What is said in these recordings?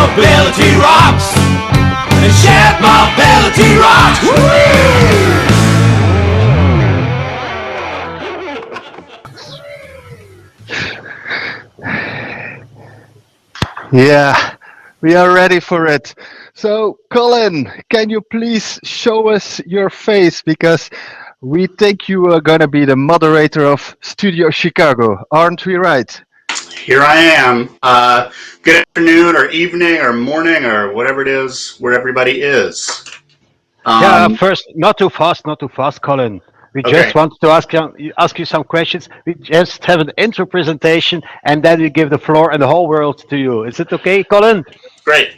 mobility rocks. And shared mobility rocks. Yeah, we are ready for it. So, Colin, can you please show us your face? Because we think you are going to be the moderator of Studio Chicago, aren't we right? Here I am. Good afternoon, or evening, or morning, or whatever it is, where everybody is. First, not too fast, Colin. We Okay, just want to ask you some questions. We just have an intro presentation, and then we give the floor and the whole world to you. Is it okay, Colin? great.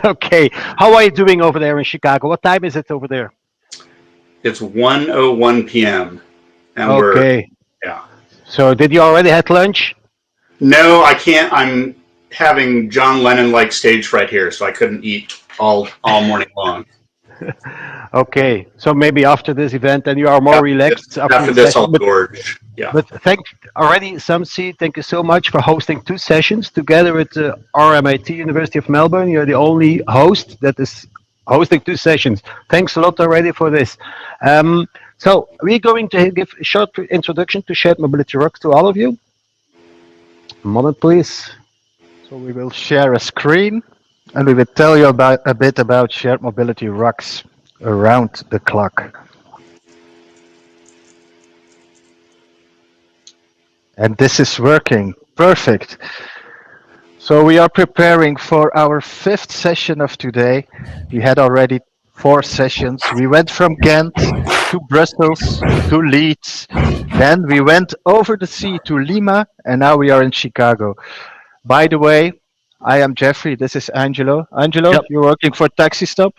Okay. How are you doing over there in Chicago? What time is it over there? It's 1:01 p.m. and Okay. yeah. So, did you already had lunch? No, I can't. I'm having John Lennon-like stage fright here, so I couldn't eat all morning long. Okay. So maybe after this event, then you are more relaxed after After the this, session. I'll gorge. Yeah. But thank you so much for hosting two sessions together with RMIT University of Melbourne. You're the only host that is hosting two sessions. Thanks a lot already for this. So we're going to give a short introduction to Shared Mobility Rocks to all of you. A moment, please. So, we will share a screen and we will tell you about a bit about Shared Mobility Rocks around the clock. And this is working. Perfect. So we are preparing for our fifth session of today. We had already 4 sessions. We went from Ghent to Brussels to Leeds. Then we went over the sea to Lima, and now we are in Chicago. By the way, I am Jeffrey. This is Angelo. Angelo, Yep. you're working for Taxistop?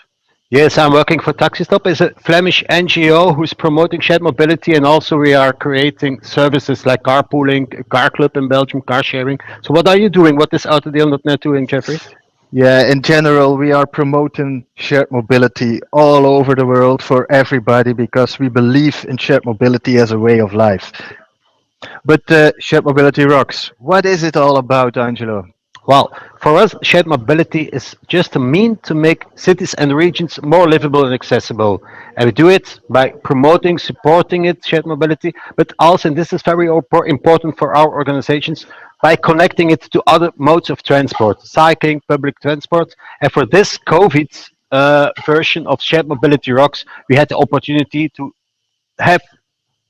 Yes, I'm working for Taxistop. It's a Flemish NGO who's promoting shared mobility, and also we are creating services like carpooling, a car club in Belgium, car sharing. So what are you doing? What is Autodeal.net doing, Jeffrey? Yeah, in general, we are promoting shared mobility all over the world for everybody because we believe in shared mobility as a way of life. But shared mobility rocks. What is it all about, Angelo? Well, for us, shared mobility is just a mean to make cities and regions more livable and accessible. And we do it by promoting, supporting it, shared mobility, but also, and this is very important for our organizations, by connecting it to other modes of transport, cycling, public transport. And for this COVID version of Shared Mobility Rocks, we had the opportunity to have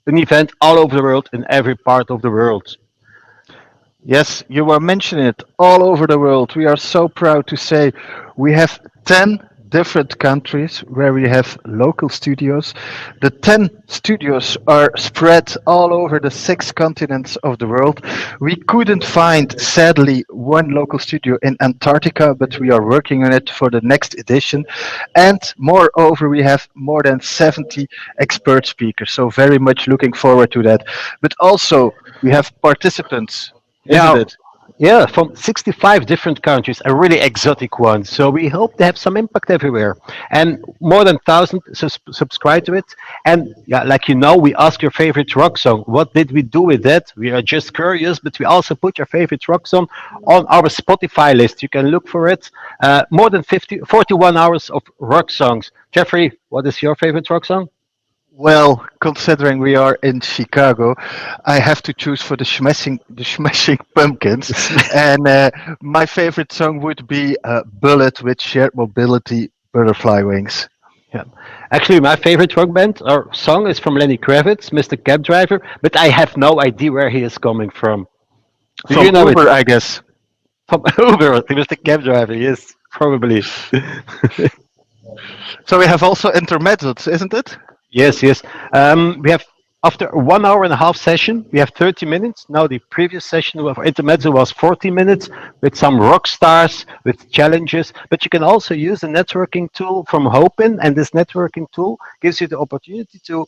an event all over the world in every part of the world. Yes, you were mentioning it all over the world. We are so proud to say we have 10 different countries where we have local studios. The 10 studios are spread all over the 6 continents of the world. We couldn't find, sadly, one local studio in Antarctica, but we are working on it for the next edition. And moreover, we have more than 70 expert speakers. So very much looking forward to that. But also, we have participants. Isn't Yeah, it? yeah, from 65 different countries, a really exotic one. So we hope to have some impact everywhere. And more than 1,000 subscribe to it. And yeah, like you know, we ask your favorite rock song. What did we do with that? We are just curious, but we also put your favorite rock song on our Spotify list. You can look for it. More than 41 hours of rock songs. Jeffrey, what is your favorite rock song? Well, considering we are in Chicago, I have to choose for the Smashing Pumpkins, and my favorite song would be "Bullet" with Shared Mobility Butterfly Wings. Yeah. Actually, my favorite rock band or song is from Lenny Kravitz, Mr. Cab Driver, but I have no idea where he is coming from. Do From you know it? Uber, I guess. From Uber, Mr. Cab Driver, yes, probably. So we have also intermezzo's, isn't it? Yes, yes. We have, after a 1 hour and a half session, we have 30 minutes. Now, the previous session of Intermezzo was 40 minutes with some rock stars, with challenges. But you can also use a networking tool from Hopin, and this networking tool gives you the opportunity to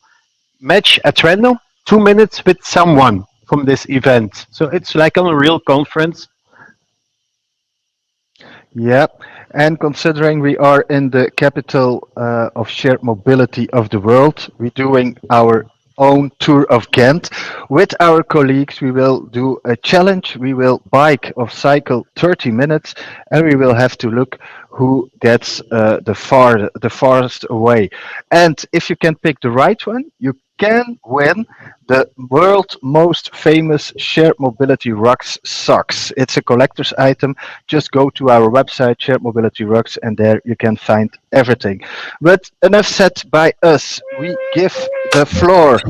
match at random 2 minutes with someone from this event. So it's like on a real conference. Yeah, and considering we are in the capital of shared mobility of the world, we're doing our own tour of Ghent. With our colleagues, we will do a challenge. We will bike or cycle 30 minutes, and we will have to look who gets the farthest away. And if you can pick the right one, you can win the world's most famous shared mobility rugs socks. It's a collector's item. Just go to our website, Shared Mobility Rugs, and there you can find everything. But enough said by us. We give the floor.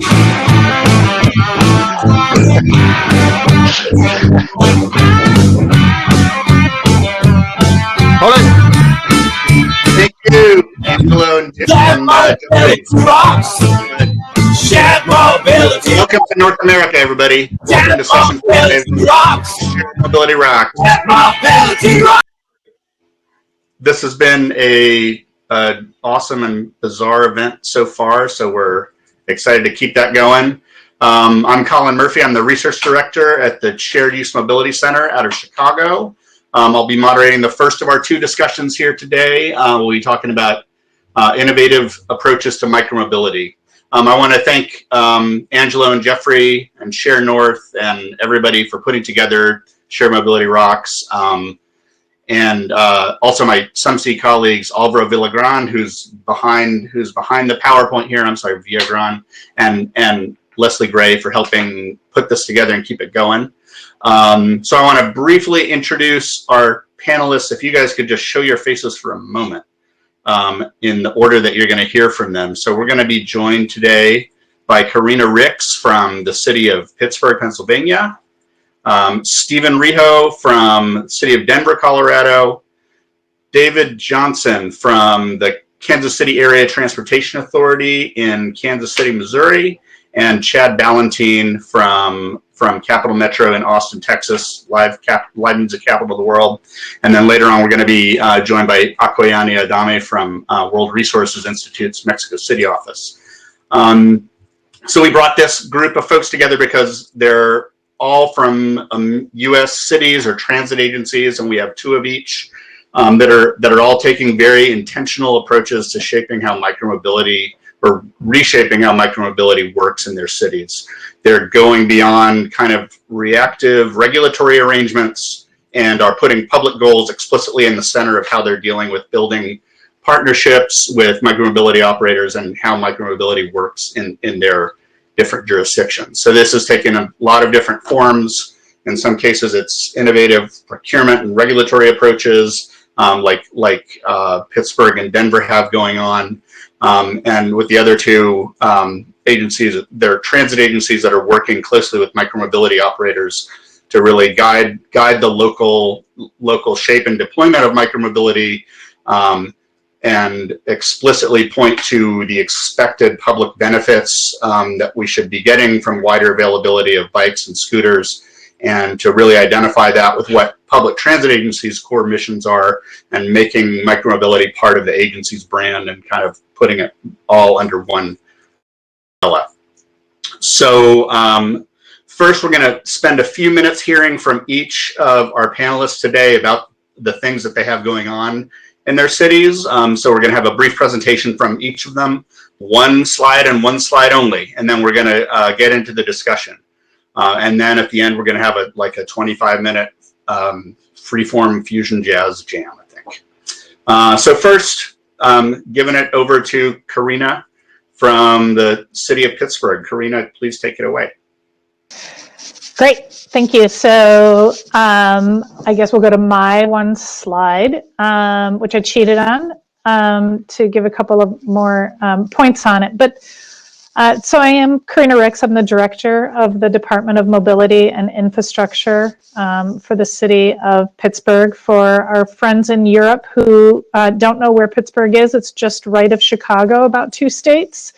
Thank you, Angelo and Shared mobility rocks. Shared mobility. welcome to North America, everybody. Welcome to session 5. Rocks. Shared Mobility Rocks. Shared mobility rocks. This has been a awesome and bizarre event so far, so we're excited to keep that going. I'm Colin Murphy. I'm the research director at the Shared Use Mobility Center out of Chicago. I'll be moderating the first of our 2 discussions here today. We'll be talking about innovative approaches to micromobility. I want to thank Angelo and Jeffrey and Share North and everybody for putting together Share Mobility Rocks. And also my SumC colleagues, Alvaro Villagrán, who's behind the PowerPoint here. I'm sorry, Villagrán, and Leslie Gray for helping put this together and keep it going. So I want to briefly introduce our panelists. If you guys could just show your faces for a moment in the order that you're going to hear from them. So we're going to be joined today by Karina Ricks from the city of Pittsburgh, Pennsylvania. Stephen Riho from the city of Denver, Colorado. David Johnson from the Kansas City Area Transportation Authority in Kansas City, Missouri. And Chad Balantine from Capital Metro in Austin, Texas, live music capital of the world. And then later on, we're going to be joined by Akoyani Adame from World Resources Institute's Mexico City office. So we brought this group of folks together because they're all from U.S. cities or transit agencies, and we have 2 of each that are all taking very intentional approaches to shaping how micromobility or reshaping how micromobility works in their cities. They're going beyond kind of reactive regulatory arrangements and are putting public goals explicitly in the center of how they're dealing with building partnerships with micromobility operators and how micromobility works in their different jurisdictions. So this has taken a lot of different forms. In some cases, it's innovative procurement and regulatory approaches like Pittsburgh and Denver have going on. And with the other 2 agencies, they're transit agencies that are working closely with micromobility operators to really guide the local shape and deployment of micromobility and explicitly point to the expected public benefits that we should be getting from wider availability of bikes and scooters, and to really identify that with what public transit agencies' core missions are and making micromobility part of the agency's brand and kind of putting it all under one umbrella. So first, we're going to spend a few minutes hearing from each of our panelists today about the things that they have going on in their cities. So we're going to have a brief presentation from each of them, 1 slide and 1 slide only, and then we're going to get into the discussion. And then at the end, we're going to have a 25-minute freeform fusion jazz jam, I think. So first, giving it over to Karina from the city of Pittsburgh. Karina, please take it away. Great, thank you. So I guess we'll go to my 1 slide, which I cheated on to give a couple of more points on it. But so I am Karina Ricks. I'm the director of the Department of Mobility and Infrastructure for the city of Pittsburgh. For our friends in Europe who don't know where Pittsburgh is, it's just right of Chicago, about 2 states.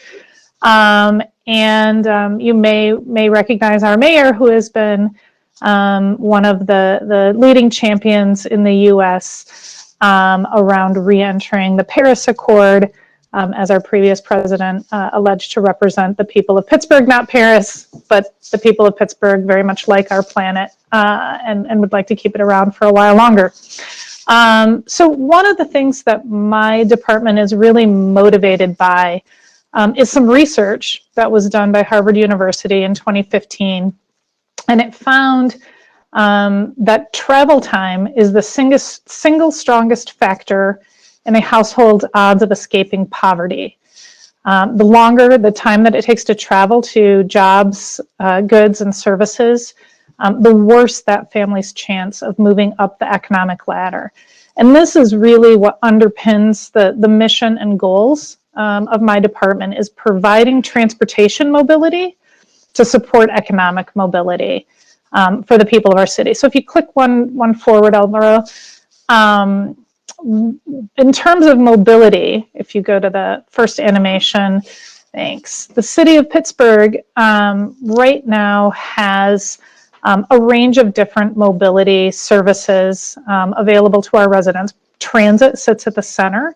And you may recognize our mayor, who has been one of the leading champions in the U.S. Around re-entering the Paris Accord, as our previous president alleged to represent the people of Pittsburgh, not Paris, but the people of Pittsburgh very much like our planet and would like to keep it around for a while longer. So one of the things that my department is really motivated by is some research that was done by Harvard University in 2015. And it found that travel time is the single strongest factor in a household's odds of escaping poverty. The longer the time that it takes to travel to jobs, goods, and services, the worse that family's chance of moving up the economic ladder. And this is really what underpins the mission and goals of my department, is providing transportation mobility to support economic mobility for the people of our city. So if you click one forward, Alvaro, in terms of mobility, if you go to the first animation, thanks. The city of Pittsburgh right now has a range of different mobility services available to our residents. Transit sits at the center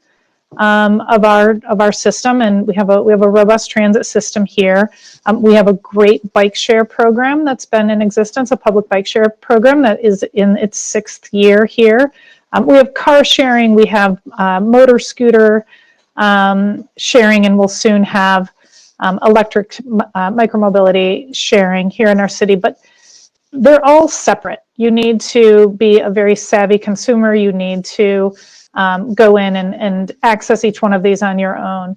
of our system, and we have a robust transit system here. We have a great bike share program that's been in existence, a public bike share program that is in its 6th year here. We have car sharing, we have motor scooter sharing, and we'll soon have electric micromobility sharing here in our city, but they're all separate. You need to be a very savvy consumer. You need to go in and access each one of these on your own.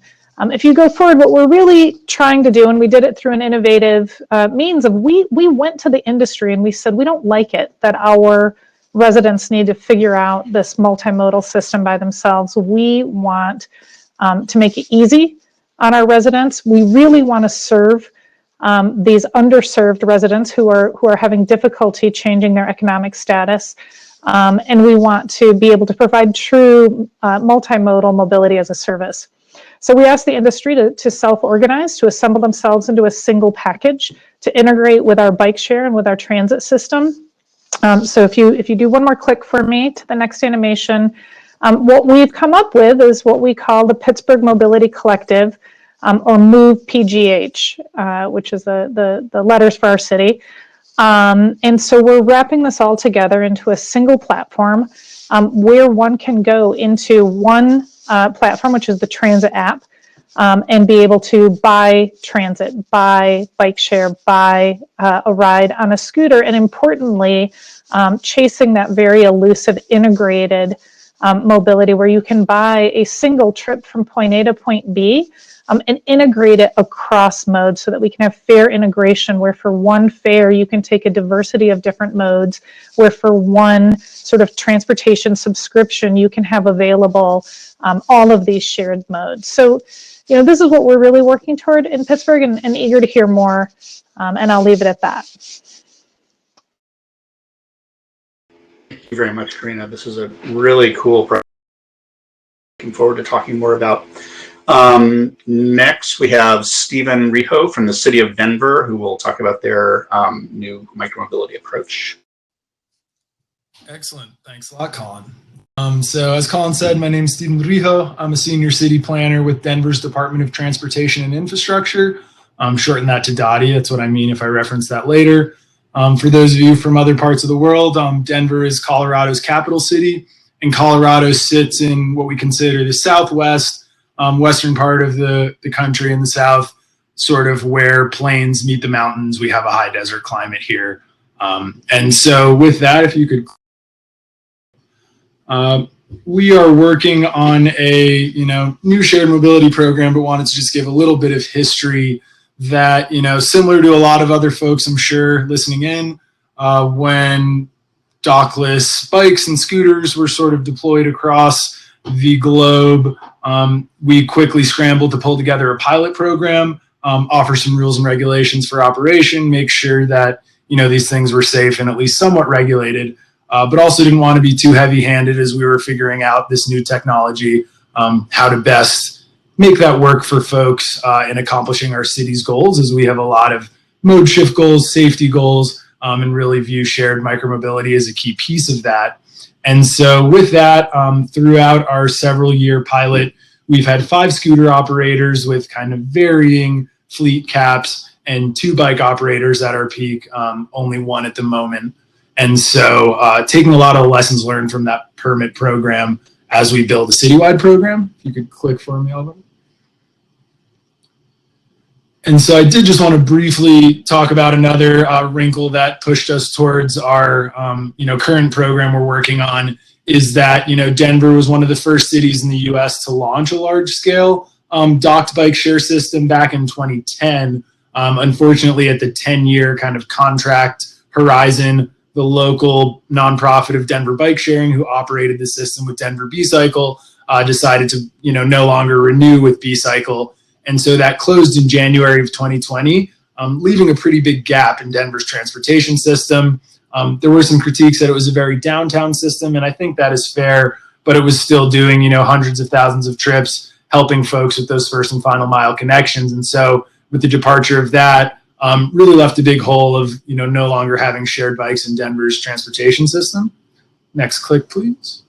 If you go forward, what we're really trying to do, and we did it through an innovative means of, we went to the industry and we said, we don't like it that our residents need to figure out this multimodal system by themselves. We want to make it easy on our residents. We really want to serve these underserved residents who are having difficulty changing their economic status. And we want to be able to provide true multimodal mobility as a service. So we asked the industry to self-organize, to assemble themselves into a single package, to integrate with our bike share and with our transit system. So if you do one more click for me to the next animation, what we've come up with is what we call the Pittsburgh Mobility Collective, or MOVE PGH, which is the letters for our city. And so we're wrapping this all together into a single platform where one can go into one platform, which is the transit app, and be able to buy transit, buy bike share, buy a ride on a scooter, and importantly, chasing that very elusive integrated mobility where you can buy a single trip from point A to point B and integrate it across modes so that we can have fare integration, where for one fare you can take a diversity of different modes, where for one sort of transportation subscription you can have available all of these shared modes. So, you know, this is what we're really working toward in Pittsburgh, and eager to hear more, and I'll leave it at that. Thank you very much, Karina. This is a really cool project. Looking forward to talking more about. Next, we have Stephen Riho from the city of Denver, who will talk about their new micromobility approach. Excellent. Thanks a lot, Colin. So as Colin said, my name is Stephen Riho. I'm a senior city planner with Denver's Department of Transportation and Infrastructure. Shorten that to DOTI. That's what I mean if I reference that later. For those of you from other parts of the world, Denver is Colorado's capital city, and Colorado sits in what we consider the southwest, western part of the country in the south, sort of where plains meet the mountains. We have a high desert climate here. And so with that, if you could, we are working on a, new shared mobility program, but wanted to just give a little bit of history that, similar to a lot of other folks, I'm sure, listening in, when dockless bikes and scooters were sort of deployed across the globe, we quickly scrambled to pull together a pilot program, offer some rules and regulations for operation, make sure that, these things were safe and at least somewhat regulated, but also didn't want to be too heavy-handed as we were figuring out this new technology, how to best make that work for folks in accomplishing our city's goals, as we have a lot of mode shift goals, safety goals, and really view shared micromobility as a key piece of that. And so with that, throughout our several year pilot, we've had 5 scooter operators with kind of varying fleet caps and 2 bike operators at our peak, only 1 at the moment. And so taking a lot of lessons learned from that permit program as we build a citywide program. If you could click for me, Oliver. And so I did just want to briefly talk about another wrinkle that pushed us towards our current program we're working on, is that Denver was one of the first cities in the U.S. to launch a large-scale docked bike share system back in 2010. Unfortunately, at the 10-year kind of contract horizon, the local nonprofit of Denver Bike Sharing, who operated the system with Denver B-Cycle, decided to no longer renew with B-Cycle. And so that closed in January of 2020, leaving a pretty big gap in Denver's transportation system. There were some critiques that it was a very downtown system, and I think that is fair, but it was still doing, hundreds of thousands of trips, helping folks with those first and final mile connections. And so with the departure of that, really left a big hole of, no longer having shared bikes in Denver's transportation system. Next click, please.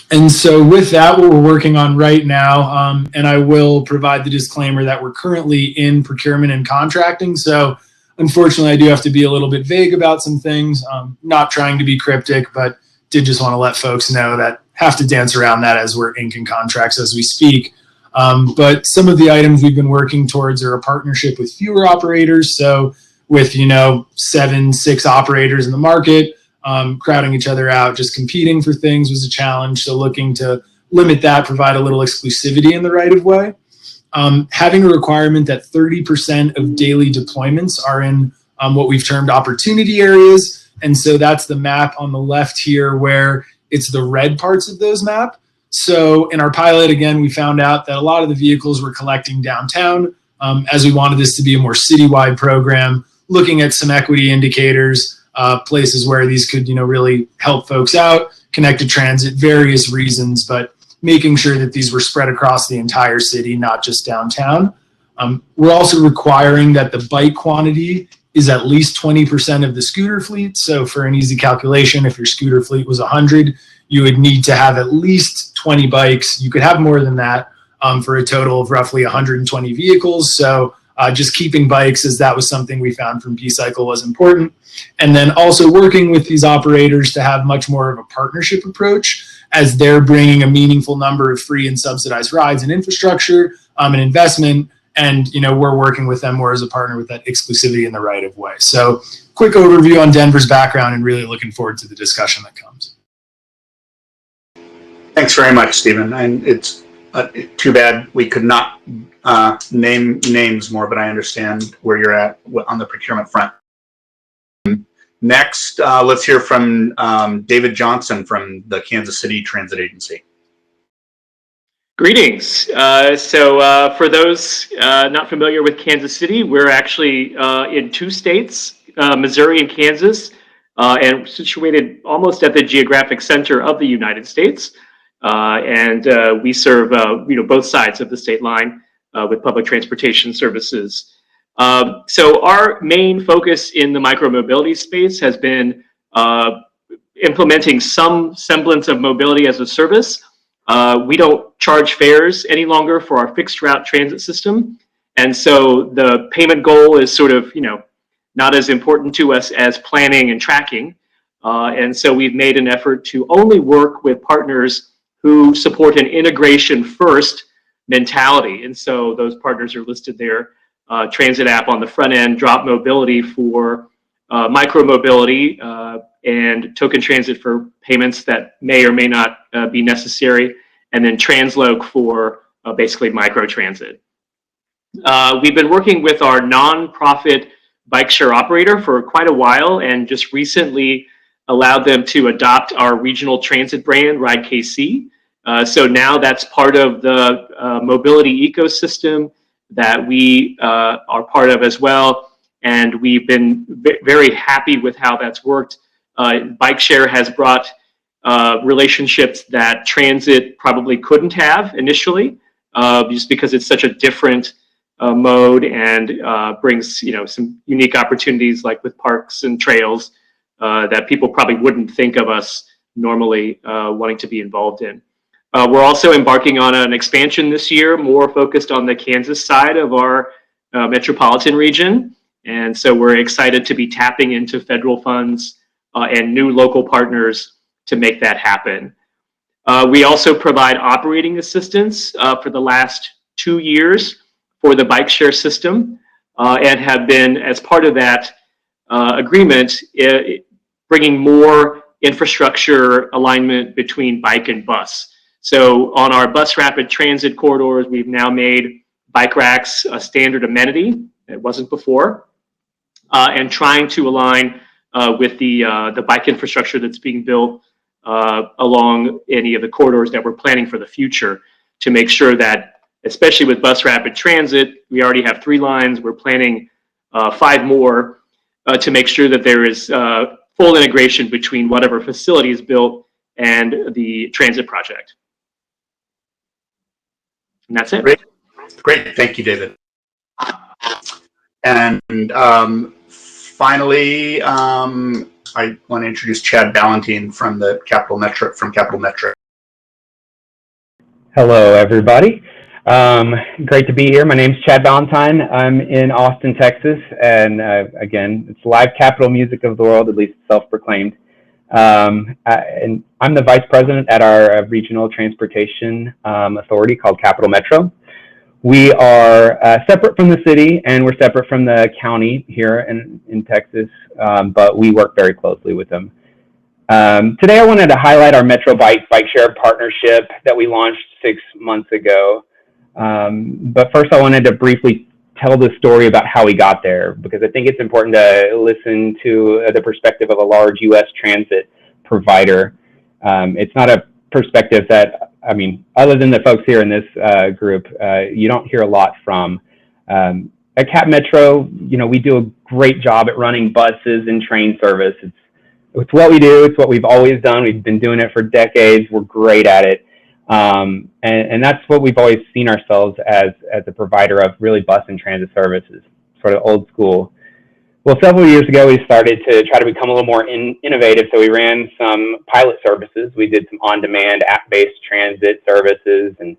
And so with that, what we're working on right now, and I will provide the disclaimer that we're currently in procurement and contracting. So unfortunately, I do have to be a little bit vague about some things, not trying to be cryptic, but did just want to let folks know that have to dance around that as we're inking contracts as we speak. But some of the items we've been working towards are a partnership with fewer operators. So with, 6 operators in the market, crowding each other out, just competing for things was a challenge. So looking to limit that, provide a little exclusivity in the right of way. Having a requirement that 30% of daily deployments are in what we've termed opportunity areas. And so that's the map on the left here, where it's the red parts of those map. So in our pilot, again, we found out that a lot of the vehicles were collecting downtown, as we wanted this to be a more citywide program, looking at some equity indicators, places where these could, really help folks out, connected transit, various reasons, but making sure that these were spread across the entire city, not just downtown. We're also requiring that the bike quantity is at least 20% of the scooter fleet. So for an easy calculation, if your scooter fleet was 100, you would need to have at least 20 bikes. You could have more than that for a total of roughly 120 vehicles. So just keeping bikes, as that was something we found from B-Cycle was important. And then also working with these operators to have much more of a partnership approach, as they're bringing a meaningful number of free and subsidized rides and infrastructure and investment. And, we're working with them more as a partner with that exclusivity in the right of way. So quick overview on Denver's background, and really looking forward to the discussion that comes. Thanks very much, Stephen. And it's too bad we could not name names more, but I understand where you're at on the procurement front. Next, let's hear from David Johnson from the Kansas City Transit Agency. Greetings. For those not familiar with Kansas City, we're actually in 2 states, Missouri and Kansas, and situated almost at the geographic center of the United States. We serve both sides of the state line with public transportation services. So our main focus in the micromobility space has been implementing some semblance of mobility as a service. We don't charge fares any longer for our fixed route transit system. And so the payment goal is sort of, not as important to us as planning and tracking. And so we've made an effort to only work with partners who support an integration first mentality. And so those partners are listed there. Transit app on the front end, Drop Mobility for micromobility, and Token Transit for payments that may or may not be necessary, and then Transloc for basically microtransit. We've been working with our nonprofit bike share operator for quite a while, and just recently allowed them to adopt our regional transit brand, Ride KC. So now that's part of the mobility ecosystem that we are part of as well. And we've been very happy with how that's worked. Bike share has brought relationships that transit probably couldn't have initially, just because it's such a different mode, and brings some unique opportunities, like with parks and trails that people probably wouldn't think of us normally wanting to be involved in. We're also embarking on an expansion this year, more focused on the Kansas side of our metropolitan region. And so we're excited to be tapping into federal funds and new local partners to make that happen. We also provide operating assistance for the last 2 years for the bike share system, and have been, as part of that agreement, bringing more infrastructure alignment between bike and bus. So on our bus rapid transit corridors, we've now made bike racks a standard amenity. It wasn't before, and trying to align with the bike infrastructure that's being built along any of the corridors that we're planning for the future, to make sure that, especially with bus rapid transit, we already have 3 lines. We're planning 5 more to make sure that there is full integration between whatever facility is built and the transit project. And that's it. Great. Thank you, David. And finally, I want to introduce Chad Balantine from the Capital Metro. Hello, everybody. Great to be here. My name's Chad Balantine. I'm in Austin, Texas, and again, it's live capital music of the world, at least self-proclaimed. And I'm the vice president at our regional transportation authority called Capital Metro. We are separate from the city, and we're separate from the county here in Texas, but we work very closely with them. Today I wanted to highlight our Metro Bike share partnership that we launched 6 months ago. But first I wanted to briefly tell the story about how we got there, because I think it's important to listen to the perspective of a large U.S. transit provider. It's not a perspective that, I mean, other than the folks here in this group, you don't hear a lot from. At Cap Metro, you know, we do a great job at running buses and train service. It's what we do. It's what we've always done. We've been doing it for decades. We're great at it. And that's what we've always seen ourselves as a provider of really bus and transit services, sort of old school. Well, several years ago, we started to try to become a little more innovative. So we ran some pilot services. We did some on-demand app-based transit services and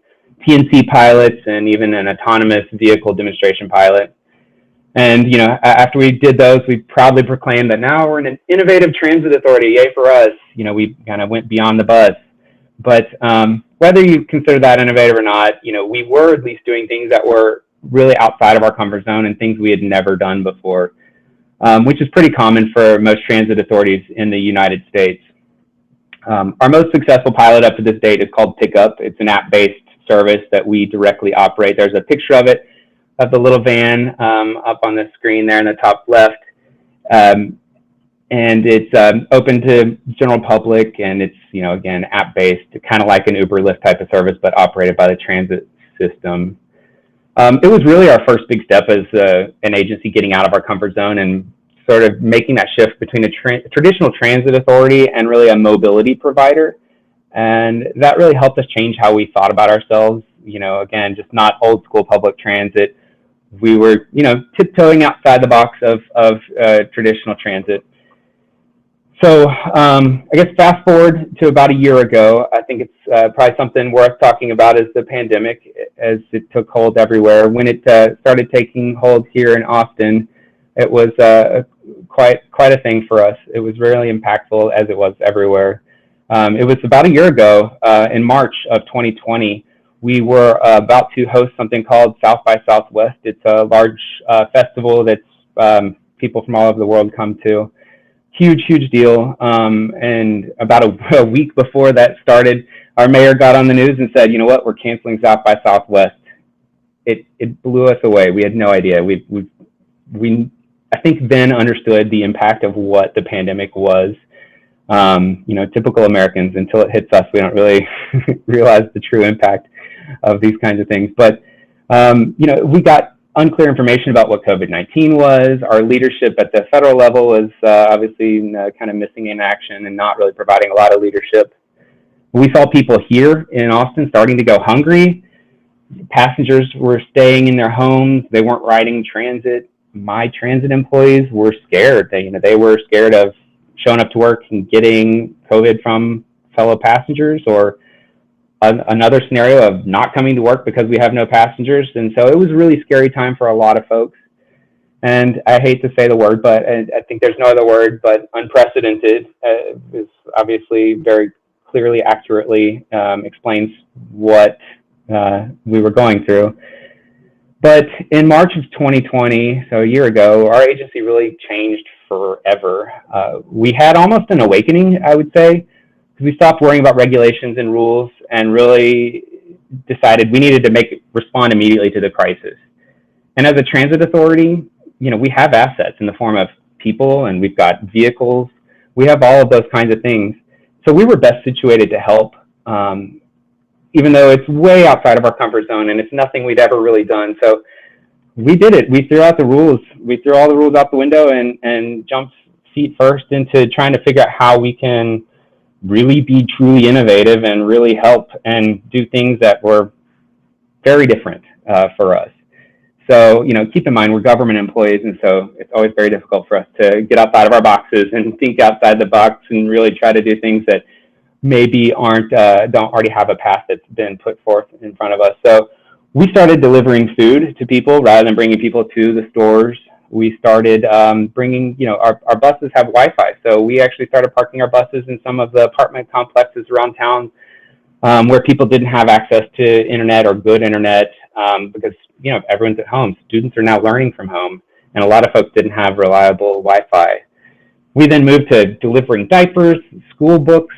TNC pilots, and even an autonomous vehicle demonstration pilot. And, you know, after we did those, we proudly proclaimed that now we're an innovative transit authority. Yay for us. You know, we kind of went beyond the bus. But whether you consider that innovative or not, you know, we were at least doing things that were really outside of our comfort zone and things we had never done before, which is pretty common for most transit authorities in the United States. Our most successful pilot up to this date is called Pickup. It's an app-based service that we directly operate. There's a picture of it, of the little van up on the screen there in the top left. And it's open to general public, and it's, you know, again, app-based, kind of like an Uber Lyft type of service, but operated by the transit system. It was really our first big step as an agency getting out of our comfort zone and sort of making that shift between a traditional transit authority and really a mobility provider. And that really helped us change how we thought about ourselves. You know, again, just not old school public transit. We were, you know, tiptoeing outside the box of traditional transit. So I guess fast forward to about a year ago, I think it's probably something worth talking about is the pandemic, as it took hold everywhere. When it started taking hold here in Austin, it was quite a thing for us. It was really impactful, as it was everywhere. It was about a year ago, in March of 2020, we were about to host something called South by Southwest. It's a large festival that's people from all over the world come to. Huge deal. And about a week before that started, our mayor got on the news and said, you know what, we're canceling South by Southwest. It blew us away. We had no idea. We I think then understood the impact of what the pandemic was. You know, typical Americans, until it hits us, we don't really realize the true impact of these kinds of things. But, you know, we got unclear information about what COVID-19 was. Our leadership at the federal level was obviously kind of missing in action and not really providing a lot of leadership. We saw people here in Austin starting to go hungry. Passengers were staying in their homes. They weren't riding transit. My transit employees were scared. They were scared of showing up to work and getting COVID from fellow passengers, or another scenario of not coming to work because we have no passengers. And so it was a really scary time for a lot of folks. And I hate to say the word, but I think there's no other word, but unprecedented is obviously very clearly, accurately explains what we were going through. But in March of 2020, so a year ago, our agency really changed forever. We had almost an awakening, I would say, because we stopped worrying about regulations and rules and really decided we needed to respond immediately to the crisis. And as a transit authority, we have assets in the form of people, and we've got vehicles. We have all of those kinds of things. So we were best situated to help, even though it's way outside of our comfort zone and it's nothing we'd ever really done. So we did it. We threw out the rules. We threw all the rules out the window and jumped feet first into trying to figure out how we can really be truly innovative and really help and do things that were very different for us. So, keep in mind, we're government employees, and so it's always very difficult for us to get outside of our boxes and think outside the box and really try to do things that maybe don't already have a path that's been put forth in front of us. So we started delivering food to people rather than bringing people to the stores. We started bringing, our buses have Wi-Fi. So we actually started parking our buses in some of the apartment complexes around town where people didn't have access to internet or good internet because, everyone's at home. Students are now learning from home, and a lot of folks didn't have reliable Wi-Fi. We then moved to delivering diapers, school books.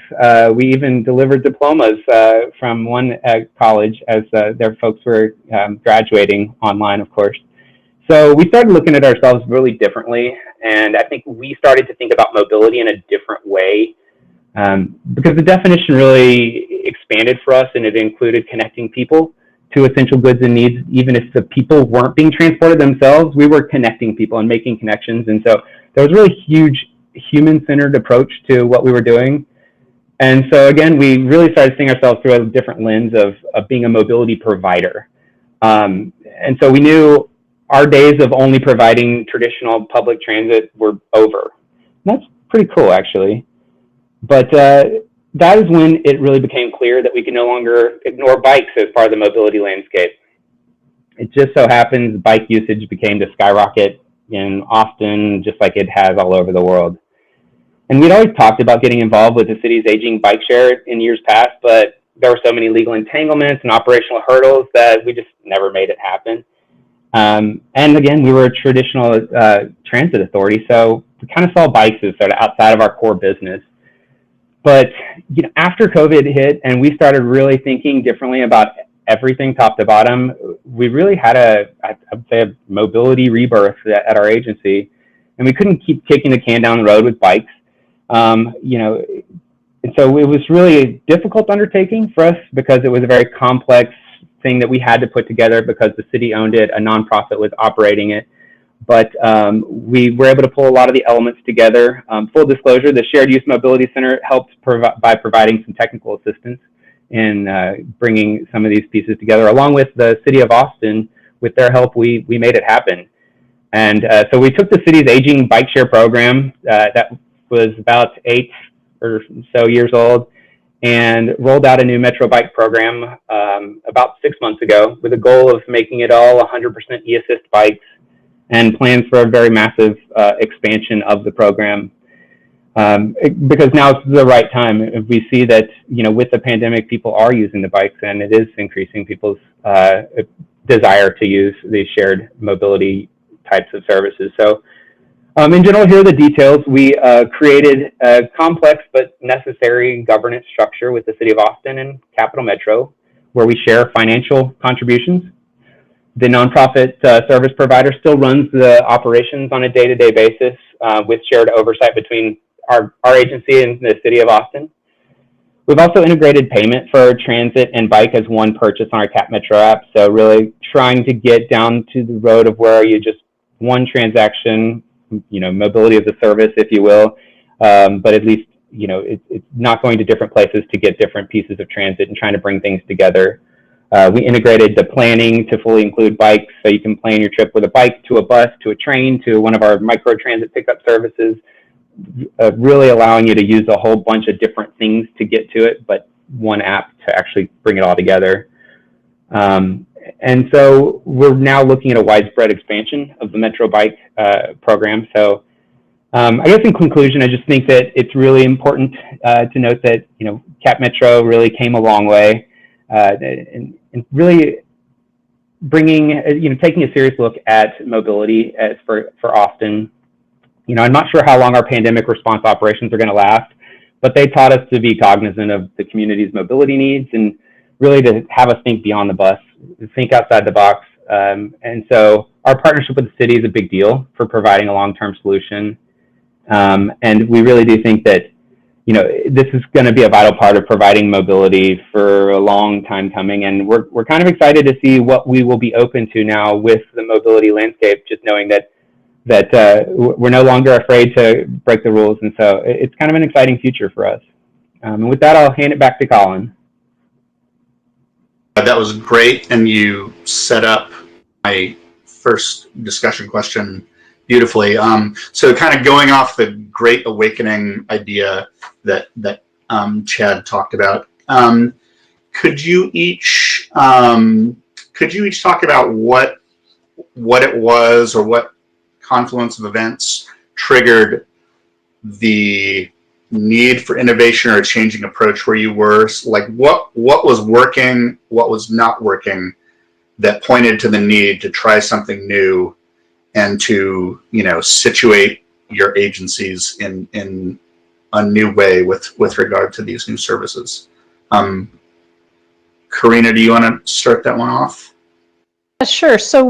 We even delivered diplomas from one college as their folks were graduating online, of course. So we started looking at ourselves really differently, and I think we started to think about mobility in a different way because the definition really expanded for us, and it included connecting people to essential goods and needs. Even if the people weren't being transported themselves, we were connecting people and making connections. And so there was a really huge human-centered approach to what we were doing. And so again, we really started seeing ourselves through a different lens of being a mobility provider. And so we knew our days of only providing traditional public transit were over. And that's pretty cool, actually. But that is when it really became clear that we could no longer ignore bikes as part of the mobility landscape. It just so happens bike usage began to skyrocket in Austin, just like it has all over the world. And we'd always talked about getting involved with the city's aging bike share in years past, but there were so many legal entanglements and operational hurdles that we just never made it happen. And again, we were a traditional transit authority, so we kind of saw bikes as sort of outside of our core business. But after COVID hit and we started really thinking differently about everything top to bottom, we really had I'd say a mobility rebirth at our agency, and we couldn't keep kicking the can down the road with bikes. And so it was really a difficult undertaking for us because it was a very complex thing that we had to put together because the city owned it, a nonprofit was operating it. But we were able to pull a lot of the elements together. Full disclosure, the Shared Use Mobility Center helped by providing some technical assistance in bringing some of these pieces together. Along with the city of Austin, with their help, we made it happen. And so we took the city's aging bike share program that was about 8 or so years old and rolled out a new Metro bike program about 6 months ago with a goal of making it all 100% e-assist bikes and plans for a very massive expansion of the program. Because now it's the right time. We see that, with the pandemic, people are using the bikes and it is increasing people's desire to use these shared mobility types of services. So in general, here are the details. We created a complex but necessary governance structure with the City of Austin and Capital Metro, where we share financial contributions. The nonprofit service provider still runs the operations on a day-to-day basis with shared oversight between our agency and the City of Austin. We've also integrated payment for transit and bike as one purchase on our Cap Metro app. So really trying to get down to the road of where you just one transaction, mobility as a service, if you will, but at least, it's not going to different places to get different pieces of transit and trying to bring things together. We integrated the planning to fully include bikes, so you can plan your trip with a bike to a bus, to a train, to one of our micro transit pickup services, really allowing you to use a whole bunch of different things to get to it, but one app to actually bring it all together. And so we're now looking at a widespread expansion of the Metro Bike program. So I guess in conclusion, I just think that it's really important to note that, Cap Metro really came a long way. And really, bringing, taking a serious look at mobility for Austin. I'm not sure how long our pandemic response operations are going to last, but they taught us to be cognizant of the community's mobility needs and really to have us think beyond the bus, think outside the box. And so our partnership with the city is a big deal for providing a long-term solution. And we really do think that, this is going to be a vital part of providing mobility for a long time coming. And we're kind of excited to see what we will be open to now with the mobility landscape, just knowing that we're no longer afraid to break the rules. And so it's kind of an exciting future for us. And with that, I'll hand it back to Colin. That was great, and you set up my first discussion question beautifully. So kind of going off the Great Awakening idea that Chad talked about, could you each talk about what it was, or what confluence of events triggered the need for innovation or a changing approach where you were? Like what was working, what was not working, that pointed to the need to try something new and to situate your agencies in a new way with regard to these new services. Karina, do you want to start that one off? Sure. So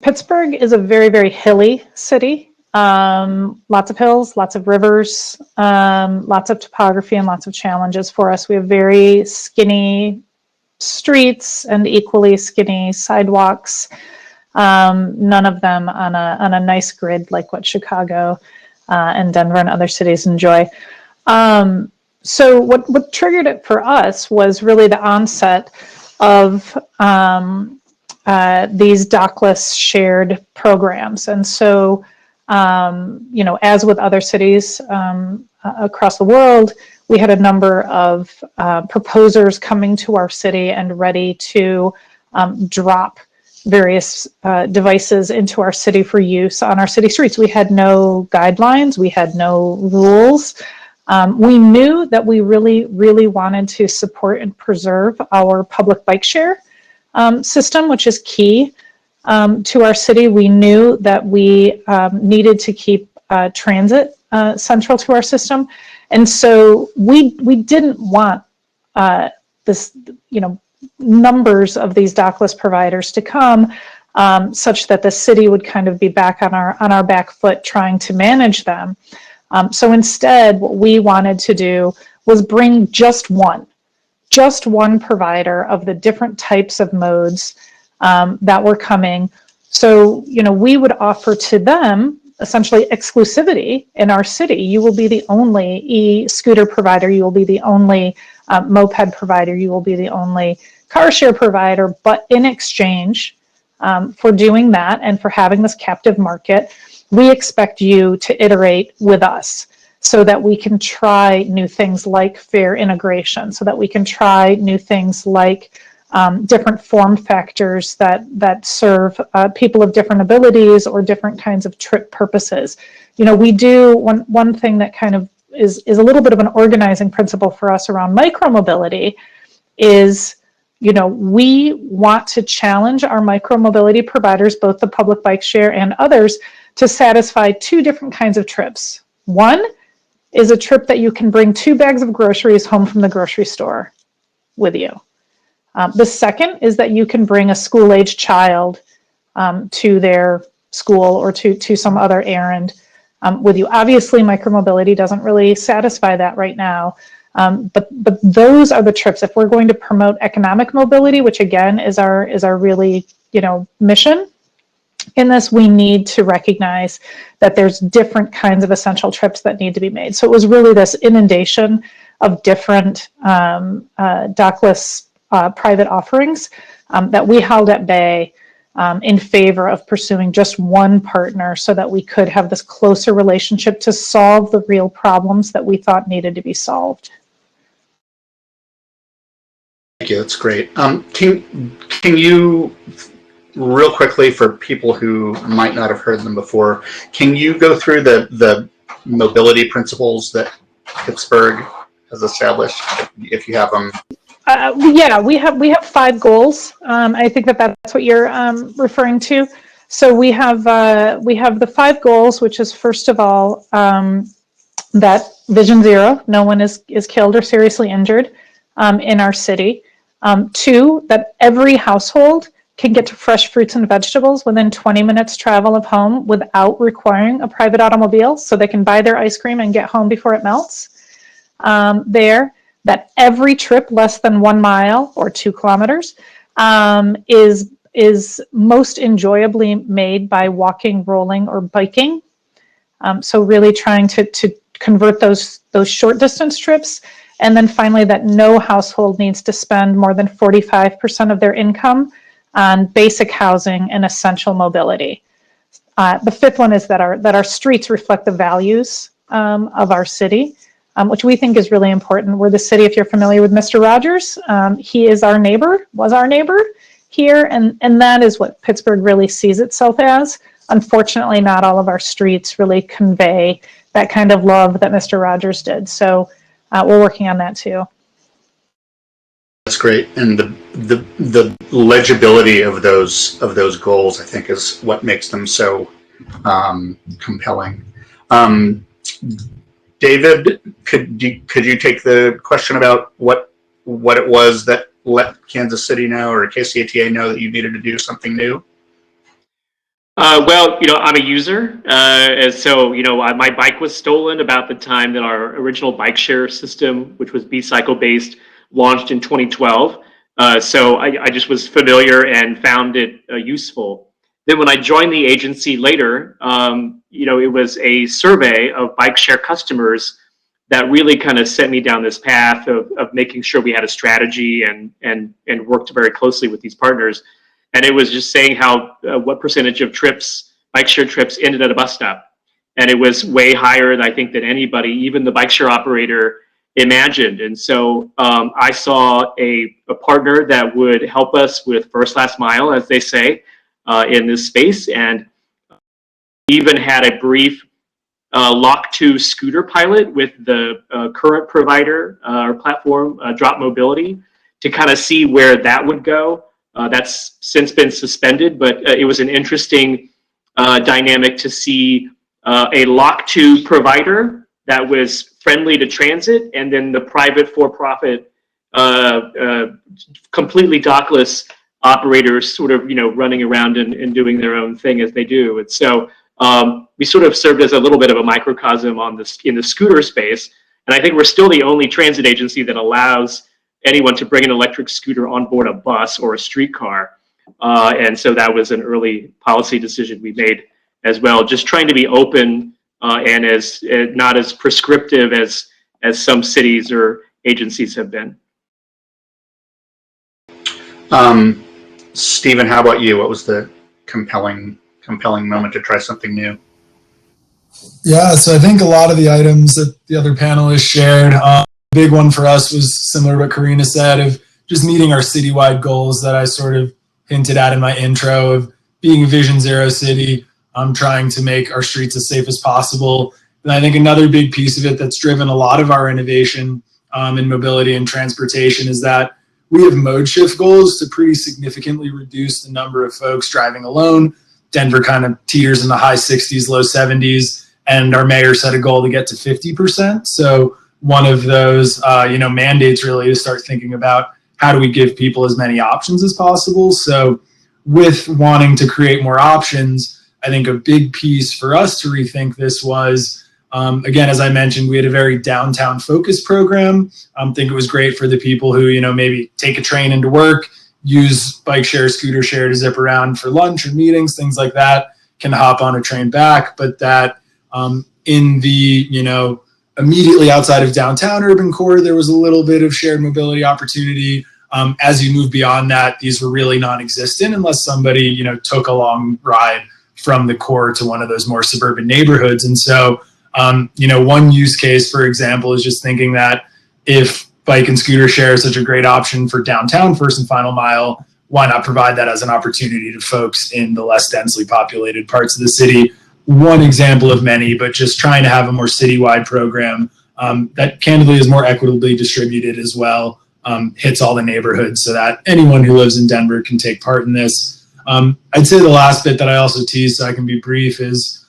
Pittsburgh is a very, very hilly city. Lots of hills, lots of rivers, lots of topography, and lots of challenges for us. We have very skinny streets and equally skinny sidewalks. None of them on a nice grid like what Chicago and Denver and other cities enjoy. So what triggered it for us was really the onset of these dockless shared programs. And so, as with other cities across the world, we had a number of proposers coming to our city and ready to drop various devices into our city for use on our city streets. We had no guidelines, we had no rules. We knew that we really, really wanted to support and preserve our public bike share system, which is key to our city. We knew that we needed to keep transit central to our system. And so we didn't want this, numbers of these dockless providers to come such that the city would kind of be back on our back foot trying to manage them. So instead, what we wanted to do was bring just one provider of the different types of modes that were coming. So, we would offer to them essentially exclusivity in our city. You will be the only e-scooter provider. You will be the only moped provider. You will be the only car share provider. But in exchange for doing that and for having this captive market, we expect you to iterate with us so that we can try new things like fare integration, so that we can try new things like different form factors that serve people of different abilities or different kinds of trip purposes. We do one thing that kind of is a little bit of an organizing principle for us around micromobility is, we want to challenge our micromobility providers, both the public bike share and others, to satisfy two different kinds of trips. One is a trip that you can bring 2 bags of groceries home from the grocery store with you. The second is that you can bring a school-aged child to their school or to some other errand with you. Obviously, micromobility doesn't really satisfy that right now, but those are the trips. If we're going to promote economic mobility, which again is our really mission in this, we need to recognize that there's different kinds of essential trips that need to be made. So it was really this inundation of different dockless private offerings that we held at bay in favor of pursuing just one partner so that we could have this closer relationship to solve the real problems that we thought needed to be solved. Thank you, that's great. Can you, real quickly, for people who might not have heard them before, can you go through the mobility principles that Pittsburgh has established, if you have them Yeah, we have 5 goals. I think that's what you're referring to. So we have the 5 goals, which is first of all that Vision Zero, no one is killed or seriously injured in our city. 2, that every household can get to fresh fruits and vegetables within 20 minutes travel of home without requiring a private automobile, so they can buy their ice cream and get home before it melts. That every trip less than 1 mile or 2 kilometers is most enjoyably made by walking, rolling, or biking. So really trying to convert those short distance trips. And then finally, that no household needs to spend more than 45% of their income on basic housing and essential mobility. The 5th one is that our streets reflect the values of our city, which we think is really important. We're the city, if you're familiar with Mr. Rogers, he is our neighbor, was our neighbor here, and that is what Pittsburgh really sees itself as. Unfortunately, not all of our streets really convey that kind of love that Mr. Rogers did. So we're working on that too. That's great, and the legibility of those goals, I think, is what makes them so compelling. David, could you take the question about what it was that let Kansas City know or KCATA know that you needed to do something new? Well, I'm a user, so my bike was stolen about the time that our original bike share system, which was B-cycle based, launched in 2012. So I just was familiar and found it useful. Then when I joined the agency later, it was a survey of bike share customers that really kind of set me down this path of making sure we had a strategy and worked very closely with these partners. And it was just saying how what percentage of trips, bike share trips, ended at a bus stop. And it was way higher than I think that anybody, even the bike share operator, imagined. And so I saw a partner that would help us with first, last mile, as they say, in this space, and even had a brief Lock2 scooter pilot with the current provider or platform, Drop Mobility, to kind of see where that would go. That's since been suspended, but it was an interesting dynamic to see a Lock2 provider that was friendly to transit, and then the private for-profit, completely dockless operators sort of, running around and doing their own thing as they do. And so we sort of served as a little bit of a microcosm in the scooter space. And I think we're still the only transit agency that allows anyone to bring an electric scooter on board a bus or a streetcar. And so that was an early policy decision we made as well, just trying to be open and as not as prescriptive as some cities or agencies have been. Stephen, how about you? What was the compelling moment to try something new? Yeah, so I think a lot of the items that the other panelists shared, big one for us was similar to what Karina said, of just meeting our citywide goals that I sort of hinted at in my intro of being a Vision Zero city, trying to make our streets as safe as possible. And I think another big piece of it that's driven a lot of our innovation in mobility and transportation is that we have mode shift goals to pretty significantly reduce the number of folks driving alone. Denver kind of teeters in the high 60s, low 70s, and our mayor set a goal to get to 50%. So one of those, mandates really is start thinking about how do we give people as many options as possible. So with wanting to create more options, I think a big piece for us to rethink this was, again, as I mentioned, we had a very downtown focused program. I think it was great for the people who, maybe take a train into work, use bike share, scooter share to zip around for lunch or meetings, things like that, can hop on a train back. But that in the, immediately outside of downtown urban core, there was a little bit of shared mobility opportunity. As you move beyond that, these were really non-existent unless somebody, took a long ride from the core to one of those more suburban neighborhoods. And so, one use case, for example, is just thinking that if bike and scooter share is such a great option for downtown first and final mile, why not provide that as an opportunity to folks in the less densely populated parts of the city? One example of many, but just trying to have a more citywide program that candidly is more equitably distributed as well, hits all the neighborhoods so that anyone who lives in Denver can take part in this. I'd say the last bit that I also teased, so I can be brief, is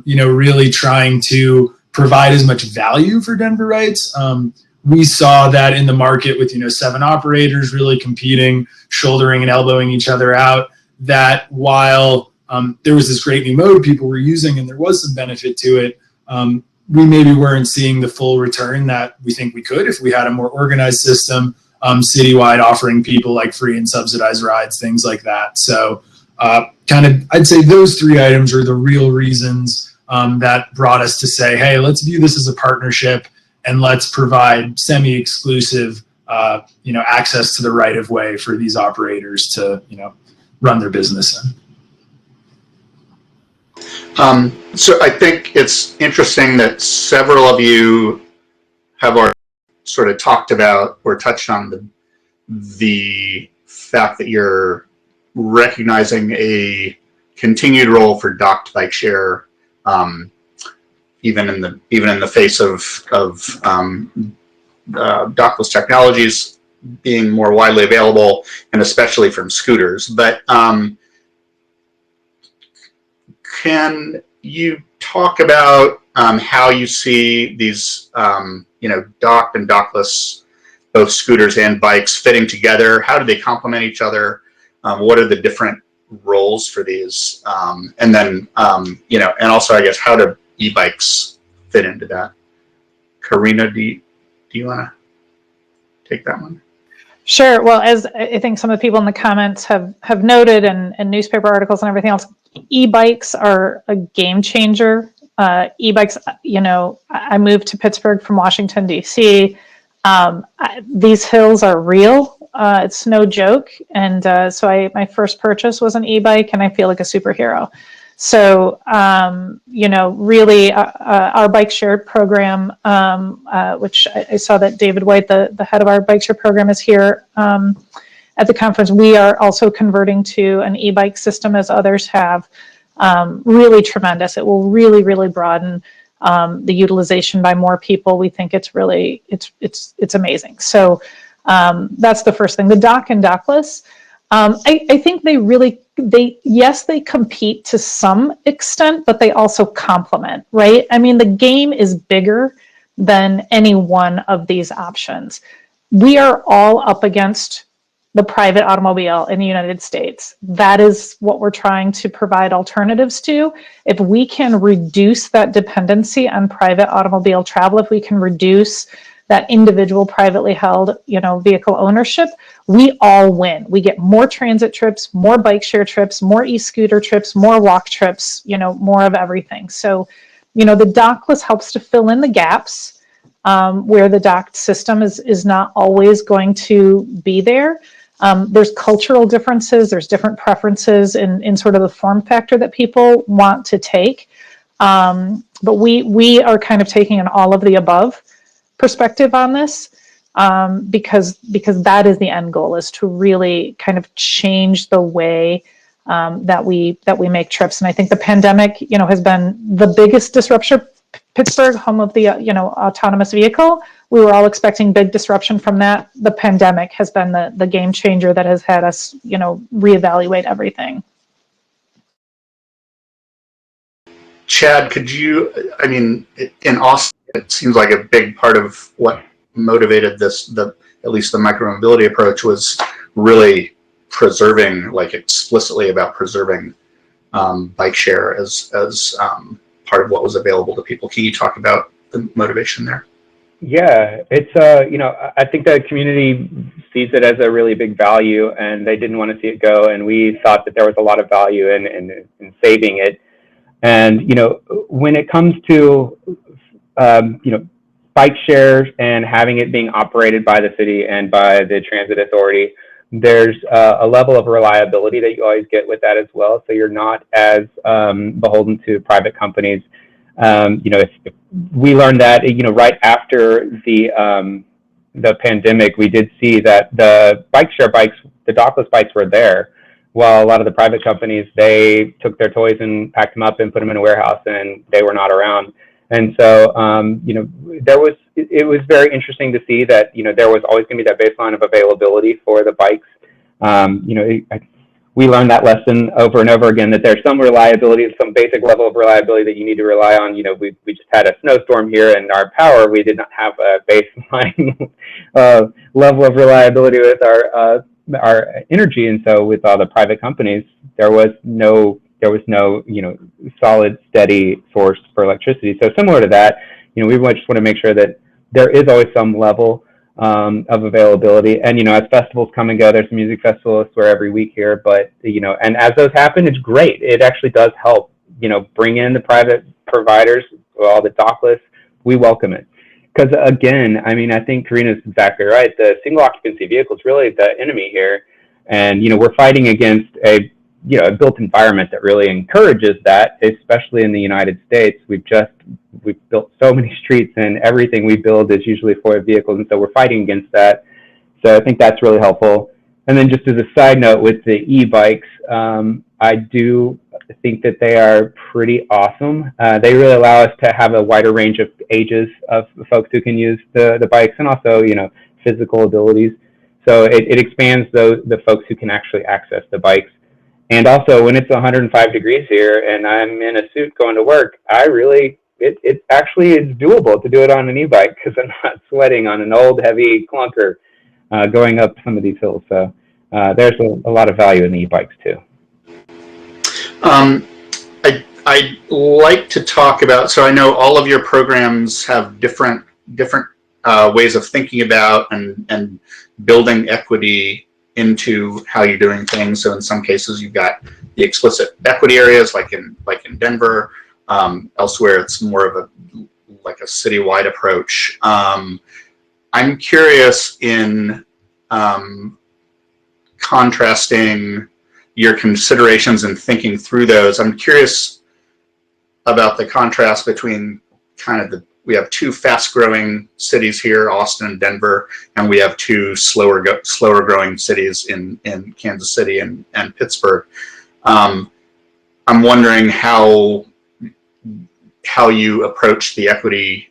really trying to provide as much value for Denverites. We saw that in the market with 7 operators really competing, shouldering and elbowing each other out, that while there was this great new mode people were using and there was some benefit to it, we maybe weren't seeing the full return that we think we could if we had a more organized system, citywide, offering people like free and subsidized rides, things like that. So I'd say those 3 items are the real reasons that brought us to say, hey, let's view this as a partnership and let's provide semi-exclusive access to the right of way for these operators to run their business in. So I think it's interesting that several of you have already sort of talked about or touched on the fact that you're recognizing a continued role for docked bike share, even in the face of dockless technologies being more widely available, and especially from scooters. But can you talk about how you see these, docked and dockless, both scooters and bikes, fitting together? How do they complement each other? What are the different roles for these? And then, and also, I guess, how do e-bikes fit into that? Karina, do you want to take that one? Sure. Well, as I think some of the people in the comments have noted, and newspaper articles and everything else, e-bikes are a game changer. E-bikes, I moved to Pittsburgh from Washington, D.C. These hills are real. It's no joke. And so my first purchase was an e-bike, and I feel like a superhero. So, really our bike share program, which I saw that David White, the head of our bike share program, is here at the conference. We are also converting to an e-bike system, as others have. Really tremendous. It will really, really broaden the utilization by more people. We think it's really, it's amazing. So that's the first thing. The dock and dockless, I think they compete to some extent, but they also complement, right? I mean, the game is bigger than any one of these options. We are all up against the private automobile in the United States. That is what we're trying to provide alternatives to. If we can reduce that dependency on private automobile travel, if we can reduce that individual privately held, vehicle ownership, we all win. We get more transit trips, more bike share trips, more e-scooter trips, more walk trips, more of everything. So, the dockless helps to fill in the gaps where the docked system is not always going to be there. There's cultural differences. There's different preferences in sort of the form factor that people want to take. But we are kind of taking an all of the above perspective on this, because that is the end goal, is to really kind of change the way that we make trips. And I think the pandemic, has been the biggest disruption. Pittsburgh, home of the autonomous vehicle, we were all expecting big disruption from that. The pandemic has been the game changer that has had us, reevaluate everything. Chad, in Austin, it seems like a big part of what motivated this, at least the micromobility approach, was really preserving, explicitly about preserving bike share as part of what was available to people. Can you talk about the motivation there? Yeah, it's I think the community sees it as a really big value, and they didn't want to see it go. And we thought that there was a lot of value in saving it. And when it comes to bike shares and having it being operated by the city and by the transit authority, there's a level of reliability that you always get with that as well. So you're not as beholden to private companies. If we learned that, right after the pandemic, we did see that the bike share bikes, the dockless bikes, were there, while a lot of the private companies, they took their toys and packed them up and put them in a warehouse, and they were not around. And so, it was very interesting to see that, there was always going to be that baseline of availability for the bikes. We learned that lesson over and over again, that there's some reliability, some basic level of reliability that you need to rely on. We just had a snowstorm here, and our power, we did not have a baseline level of reliability with our energy. And so with all the private companies, there was no solid, steady source for electricity. So similar to that, we just want to make sure that there is always some level of availability. And, as festivals come and go, there's music festivals where every week here, but, and as those happen, it's great. It actually does help, bring in the private providers, all the dockless. We welcome it. Because again, I think Karina's exactly right. The single occupancy vehicle is really the enemy here. And, we're fighting against a built environment that really encourages that, especially in the United States. We've built so many streets, and everything we build is usually for vehicles, and so we're fighting against that. So I think that's really helpful. And then just as a side note with the e-bikes, I do think that they are pretty awesome. They really allow us to have a wider range of ages of folks who can use the bikes, and also, physical abilities. So it expands the folks who can actually access the bikes. And also, when it's 105 degrees here and I'm in a suit going to work, it actually is doable to do it on an e-bike, because I'm not sweating on an old, heavy clunker going up some of these hills. So there's a lot of value in the e-bikes too. I'd like to talk about, so I know all of your programs have different ways of thinking about and building equity into how you're doing things. So in some cases, you've got the explicit equity areas, like in Denver. Elsewhere, it's more of a citywide approach. I'm curious in contrasting your considerations and thinking through those. I'm curious about the contrast between we have two fast-growing cities here, Austin and Denver, and we have two slower-growing cities in Kansas City and Pittsburgh. I'm wondering how you approach the equity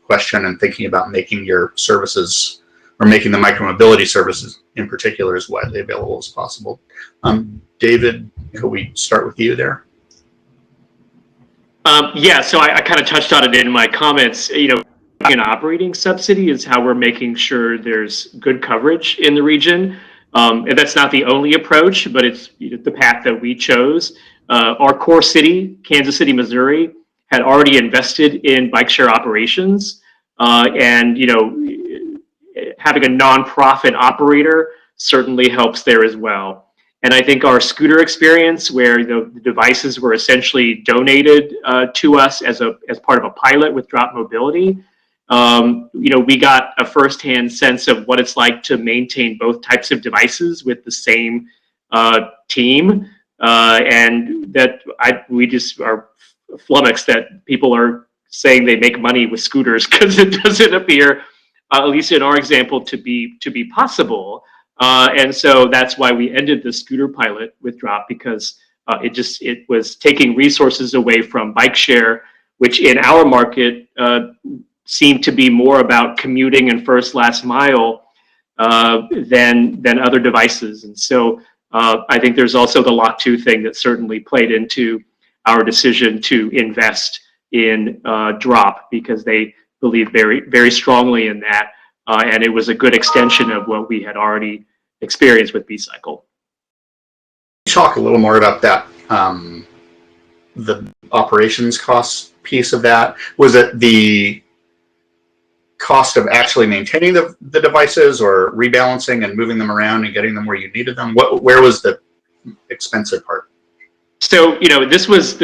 question and thinking about making your services, or making the micromobility services in particular, as widely available as possible. David, could we start with you there? So I kind of touched on it in my comments. An operating subsidy is how we're making sure there's good coverage in the region. And that's not the only approach, but it's the path that we chose. Our core city, Kansas City, Missouri, had already invested in bike share operations, and having a nonprofit operator certainly helps there as well. And I think our scooter experience, where the devices were essentially donated to us as part of a pilot with Drop Mobility, we got a firsthand sense of what it's like to maintain both types of devices with the same team, and that we just are flummoxed that people are saying they make money with scooters, because it doesn't appear, at least in our example, to be possible. And so that's why we ended the scooter pilot with Drop, because it was taking resources away from bike share, which in our market seemed to be more about commuting and first last mile than other devices. And so I think there's also the Lot 2 thing that certainly played into our decision to invest in Drop, because they believe very, very strongly in that. And it was a good extension of what we had already experienced with B-Cycle. Talk a little more about that, the operations cost piece of that. Was it the cost of actually maintaining the devices, or rebalancing and moving them around and getting them where you needed them? Where was the expensive part? So, this was,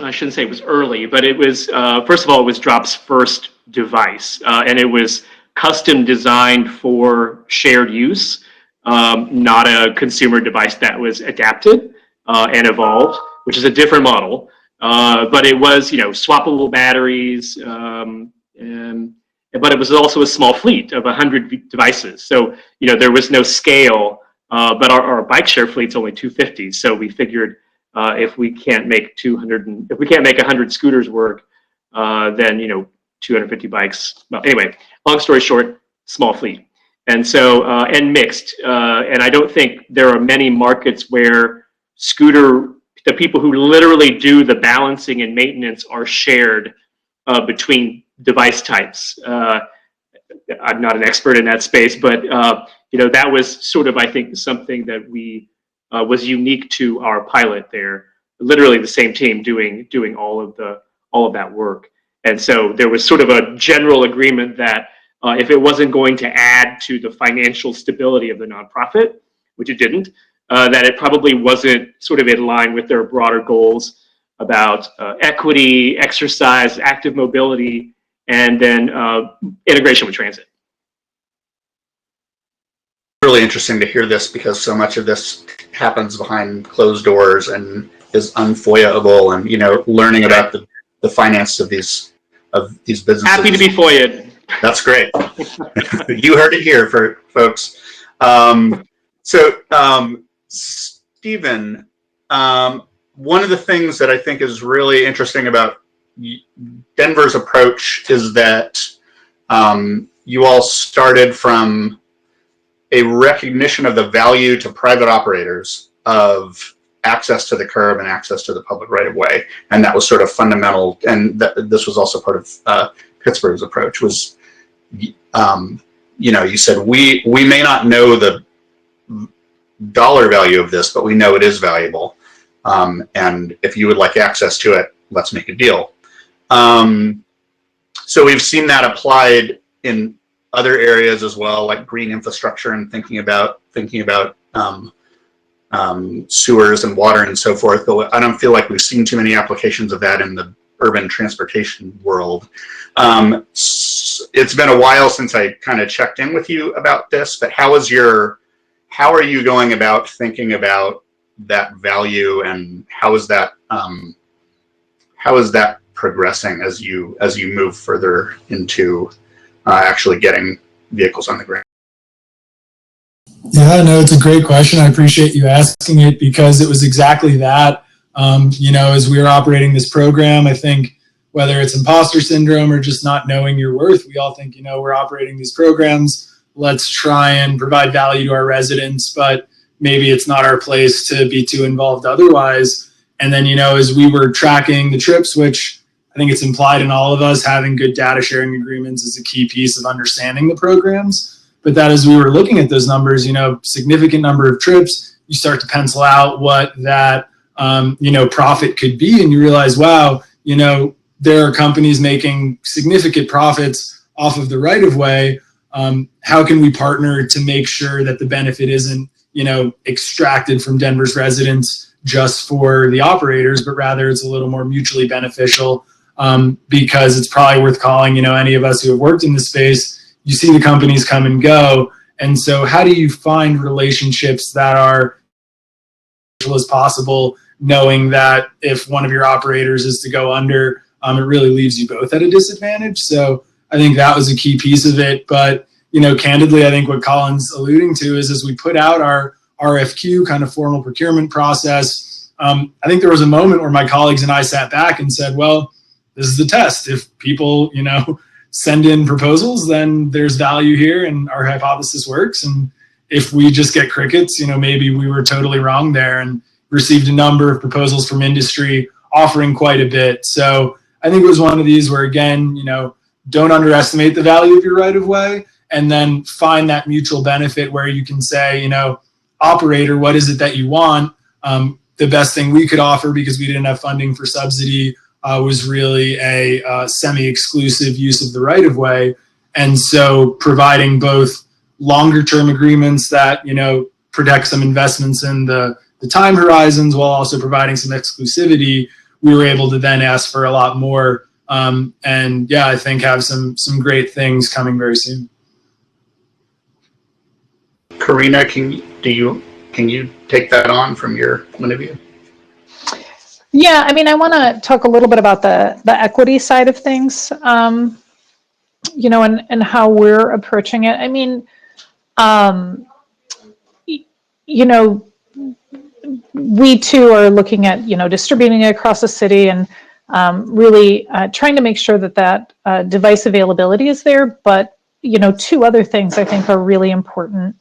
I shouldn't say it was early, but it was, first of all, it was Drop's first device, and it was custom designed for shared use, not a consumer device that was adapted and evolved, which is a different model. But it was, swappable batteries, but it was also a small fleet of 100 devices. So, there was no scale, but our bike share fleet's only 250. So we figured if we can't make 100 scooters work, than 250 bikes. Well, anyway, long story short, small fleet, and so and mixed. And I don't think there are many markets where the people who literally do the balancing and maintenance are shared between device types. I'm not an expert in that space, but that was sort of, I think, something that was unique to our pilot there. Literally the same team doing all of that work, and so there was sort of a general agreement that if it wasn't going to add to the financial stability of the nonprofit, which it didn't, that it probably wasn't sort of in line with their broader goals about equity, exercise, active mobility, and then integration with transit. Really interesting to hear this, because so much of this happens behind closed doors and is unfoyable, and learning about the finance of these businesses. Happy to be foyed. That's great. You heard it here, for folks. Stephen, one of the things that I think is really interesting about Denver's approach is that you all started from a recognition of the value to private operators of access to the curb and access to the public right-of-way, and that was sort of fundamental. And this was also part of Pittsburgh's approach. Was you said we may not know the dollar value of this, but we know it is valuable, and if you would like access to it, let's make a deal. So we've seen that applied in other areas as well, like green infrastructure and thinking about sewers and water and so forth. But I don't feel like we've seen too many applications of that in the urban transportation world. It's been a while since I kind of checked in with you about this, but how are you going about thinking about that value, and how is that progressing as you move further into actually getting vehicles on the ground? Yeah, no, it's a great question. I appreciate you asking it, because it was exactly that. As we were operating this program, I think whether it's imposter syndrome or just not knowing your worth, we all think, we're operating these programs, let's try and provide value to our residents, but maybe it's not our place to be too involved otherwise. And then, as we were tracking the trips, which I think it's implied in all of us, having good data sharing agreements is a key piece of understanding the programs. But that as we were looking at those numbers, significant number of trips, you start to pencil out what that, profit could be. And you realize, wow, there are companies making significant profits off of the right of way. How can we partner to make sure that the benefit isn't, extracted from Denver's residents just for the operators, but rather it's a little more mutually beneficial, because it's probably worth calling, any of us who have worked in the space, you see the companies come and go. And so how do you find relationships that are as possible, knowing that if one of your operators is to go under, it really leaves you both at a disadvantage. So I think that was a key piece of it. But, candidly, I think what Colin's alluding to is as we put out our RFQ kind of formal procurement process, I think there was a moment where my colleagues and I sat back and said, well, this is the test. If people, send in proposals, then there's value here and our hypothesis works. And if we just get crickets, maybe we were totally wrong there, and received a number of proposals from industry offering quite a bit. So I think it was one of these where, again, don't underestimate the value of your right of way, and then find that mutual benefit where you can say, operator, what is it that you want? The best thing we could offer, because we didn't have funding for subsidy, was really a semi-exclusive use of the right of way. And so providing both longer term agreements that, protect some investments in the time horizons while also providing some exclusivity, we were able to then ask for a lot more. And yeah, I think have some great things coming very soon. Karina, can you take that on from your point of view? Yeah, I want to talk a little bit about the equity side of things, and how we're approaching it. We too are looking at, distributing it across the city, and really trying to make sure that that device availability is there. But, you know, two other things I think are really important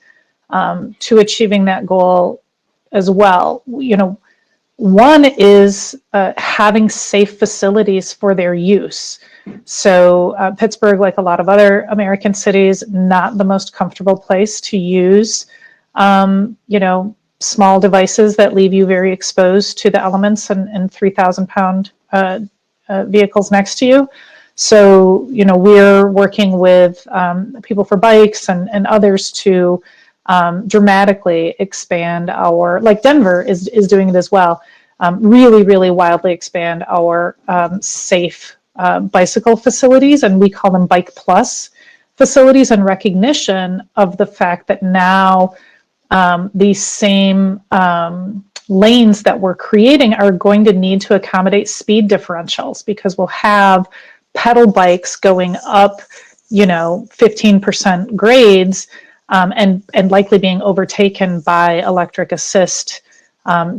to achieving that goal as well. You know, one is having safe facilities for their use. So Pittsburgh, like a lot of other American cities, not the most comfortable place to use, you know, small devices that leave you very exposed to the elements and 3,000-pound vehicles next to you. So, you know, we're working with People for Bikes and others to dramatically expand our, like Denver is doing it as well, really wildly expand our safe bicycle facilities, and we call them Bike Plus facilities, in recognition of the fact that now these same lanes that we're creating are going to need to accommodate speed differentials, because we'll have pedal bikes going up, you know, 15% grades, and likely being overtaken by electric assist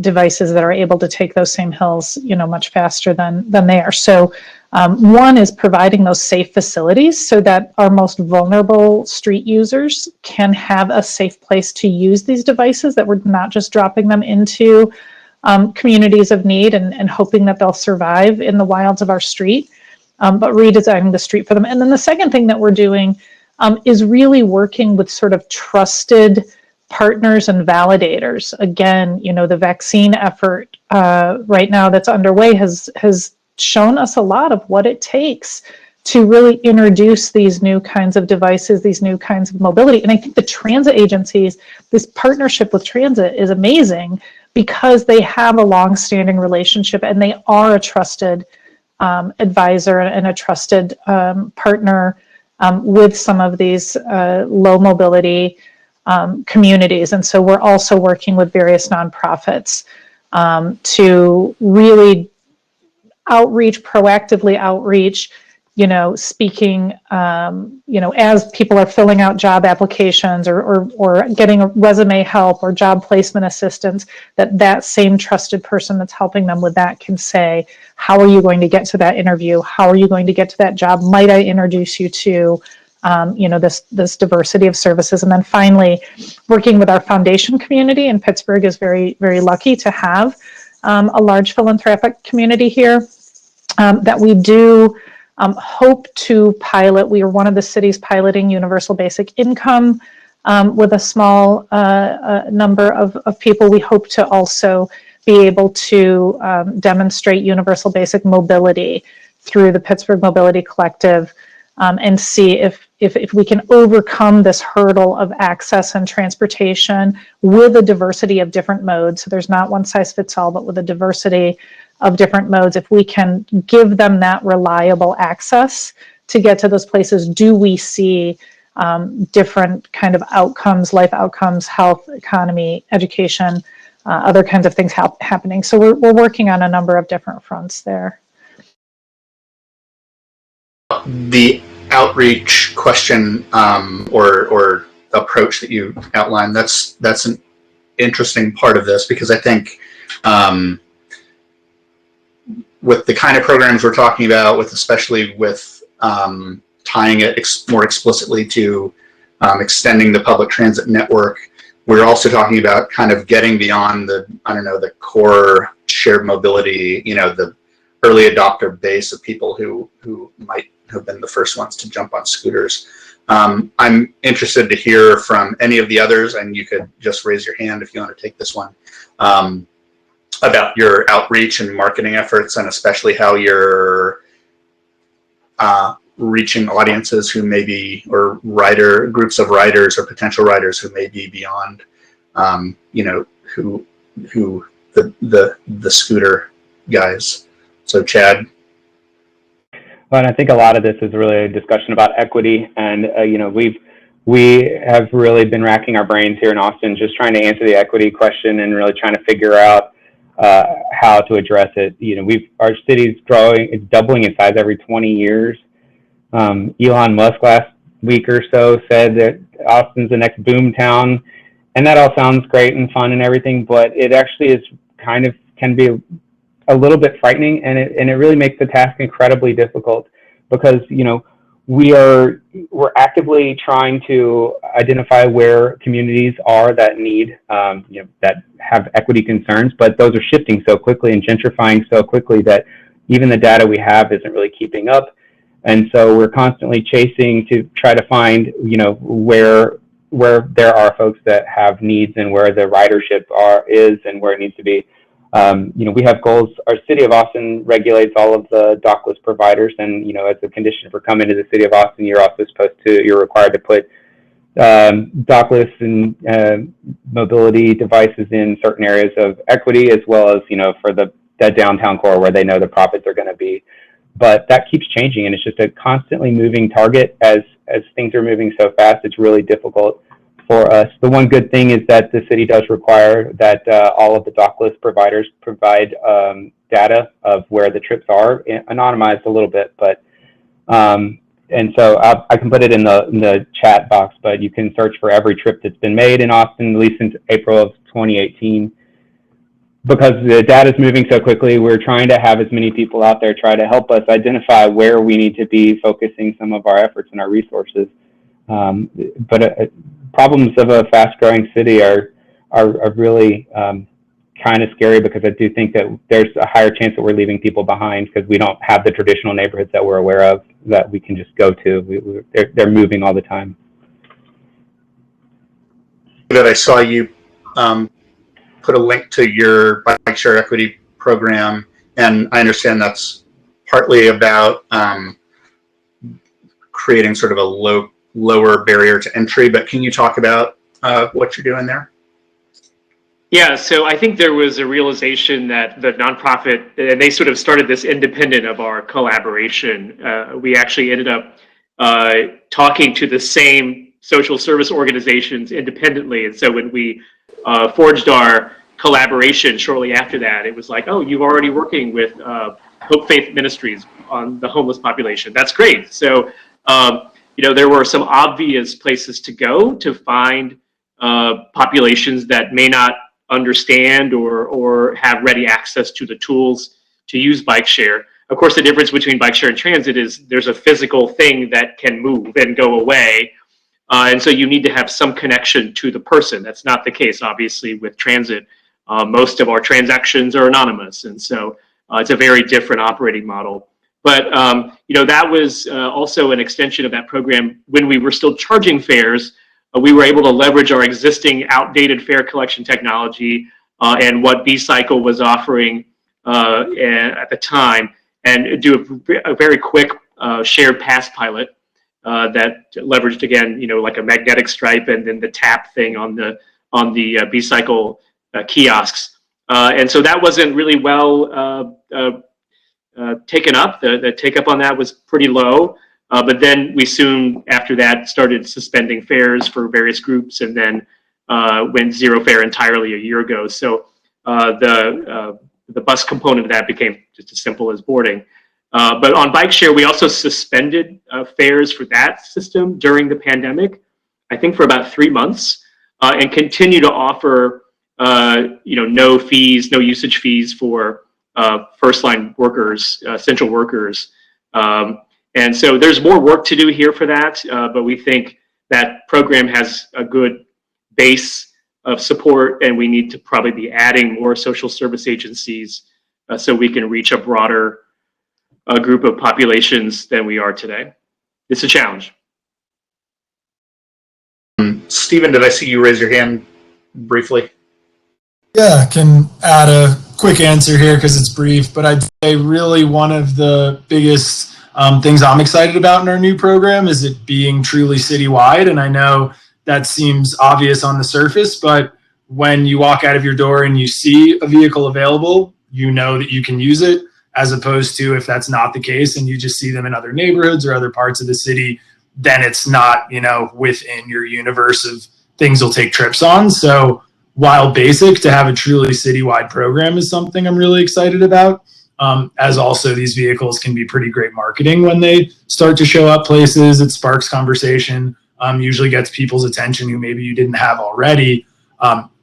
devices that are able to take those same hills, you know, much faster than they are. So one is providing those safe facilities so that our most vulnerable street users can have a safe place to use these devices, that we're not just dropping them into communities of need and hoping that they'll survive in the wilds of our street, but redesigning the street for them. And then the second thing that we're doing is really working with sort of trusted partners and validators. Again, you know, the vaccine effort right now that's underway has shown us a lot of what it takes to really introduce these new kinds of devices, these new kinds of mobility. And I think the transit agencies, this partnership with transit is amazing, because they have a long-standing relationship and they are a trusted advisor and a trusted partner with some of these low mobility communities. And so we're also working with various nonprofits to really proactively outreach, you know, speaking, you know, as people are filling out job applications or getting a resume help or job placement assistance, that same trusted person that's helping them with that can say, how are you going to get to that interview? How are you going to get to that job? Might I introduce you to, you know, this diversity of services? And then finally, working with our foundation community, and Pittsburgh is very lucky to have a large philanthropic community here that we do hope to pilot. We are one of the cities piloting universal basic income with a small number of people. We hope to also be able to demonstrate universal basic mobility through the Pittsburgh Mobility Collective, and see if we can overcome this hurdle of access and transportation with a diversity of different modes. So there's not one size fits all, but with a diversity of different modes. If we can give them that reliable access to get to those places, do we see different kind of outcomes, life outcomes, health, economy, education, other kinds of things happening. So we're working on a number of different fronts there. The outreach question or approach that you outlined, that's an interesting part of this, because I think with the kind of programs we're talking about, especially with tying it more explicitly to extending the public transit network, we're also talking about kind of getting beyond the core shared mobility, you know, the early adopter base of people who might have been the first ones to jump on scooters. I'm interested to hear from any of the others, and you could just raise your hand if you want to take this one, about your outreach and marketing efforts, and especially how you're reaching audiences who may be, or groups of riders or potential riders who may be beyond, you know, who the scooter guys. So Chad. Well, and I think a lot of this is really a discussion about equity, and you know, we have really been racking our brains here in Austin, just trying to answer the equity question and really trying to figure out how to address it. You know, our city's growing; it's doubling in size every 20 years. Elon Musk last week or so said that Austin's the next boom town, and that all sounds great and fun and everything, but it actually is can be a little bit frightening, and it really makes the task incredibly difficult because, you know, we're actively trying to identify where communities are that need, you know, that have equity concerns, but those are shifting so quickly and gentrifying so quickly that even the data we have isn't really keeping up. And so we're constantly chasing to try to find, you know, where there are folks that have needs and where the ridership is and where it needs to be. You know, we have goals. Our city of Austin regulates all of the dockless providers, and, you know, as a condition for coming to the city of Austin, you're required to put dockless and mobility devices in certain areas of equity, as well as, you know, for that downtown core where they know the profits are going to be. But that keeps changing, and it's just a constantly moving target. As things are moving so fast, it's really difficult for us. The one good thing is that the city does require that all of the dockless providers provide data of where the trips are, anonymized a little bit, but and so I can put it in the chat box, but you can search for every trip that's been made in Austin, at least since April of 2018. Because the data is moving so quickly, we're trying to have as many people out there try to help us identify where we need to be focusing some of our efforts and our resources. Problems of a fast-growing city are really kind of scary, because I do think that there's a higher chance that we're leaving people behind because we don't have the traditional neighborhoods that we're aware of that we can just go to. They're moving all the time. That I saw you put a link to your bike share equity program, and I understand that's partly about creating sort of a lower barrier to entry, but can you talk about what you're doing there? Yeah, so I think there was a realization that the nonprofit, and they sort of started this independent of our collaboration. We actually ended up talking to the same social service organizations independently. And so when we forged our collaboration shortly after that, it was like, oh, you're already working with Hope Faith Ministries on the homeless population. That's great. So, you know, there were some obvious places to go to find populations that may not understand or have ready access to the tools to use bike share. Of course, the difference between bike share and transit is there's a physical thing that can move and go away. And so you need to have some connection to the person. That's not the case, obviously, with transit. Most of our transactions are anonymous. And so it's a very different operating model. But, you know, that was also an extension of that program. When we were still charging fares, we were able to leverage our existing outdated fare collection technology and what B-Cycle was offering at the time, and do a very quick shared pass pilot that leveraged, again, you know, like a magnetic stripe and then the tap thing on the B-Cycle kiosks. And so that wasn't really well taken up. The take up on that was pretty low. But then we soon after that started suspending fares for various groups, and then went zero fare entirely a year ago. So the bus component of that became just as simple as boarding. But on bike share, we also suspended fares for that system during the pandemic, I think for about 3 months, and continue to offer you know, no fees, no usage fees for first line workers, essential workers. And so there's more work to do here for that, but we think that program has a good base of support, and we need to probably be adding more social service agencies so we can reach a broader group of populations than we are today. It's a challenge. Stephen, did I see you raise your hand briefly? Yeah, I can add a quick answer here because it's brief, but I'd say really one of the biggest things I'm excited about in our new program is it being truly citywide. And I know that seems obvious on the surface, but when you walk out of your door and you see a vehicle available, you know that you can use it, as opposed to if that's not the case and you just see them in other neighborhoods or other parts of the city, then it's not, you know, within your universe of things you'll take trips on. So while basic, to have a truly citywide program is something I'm really excited about. As also these vehicles can be pretty great marketing when they start to show up places. It sparks conversation, usually gets people's attention who maybe you didn't have already.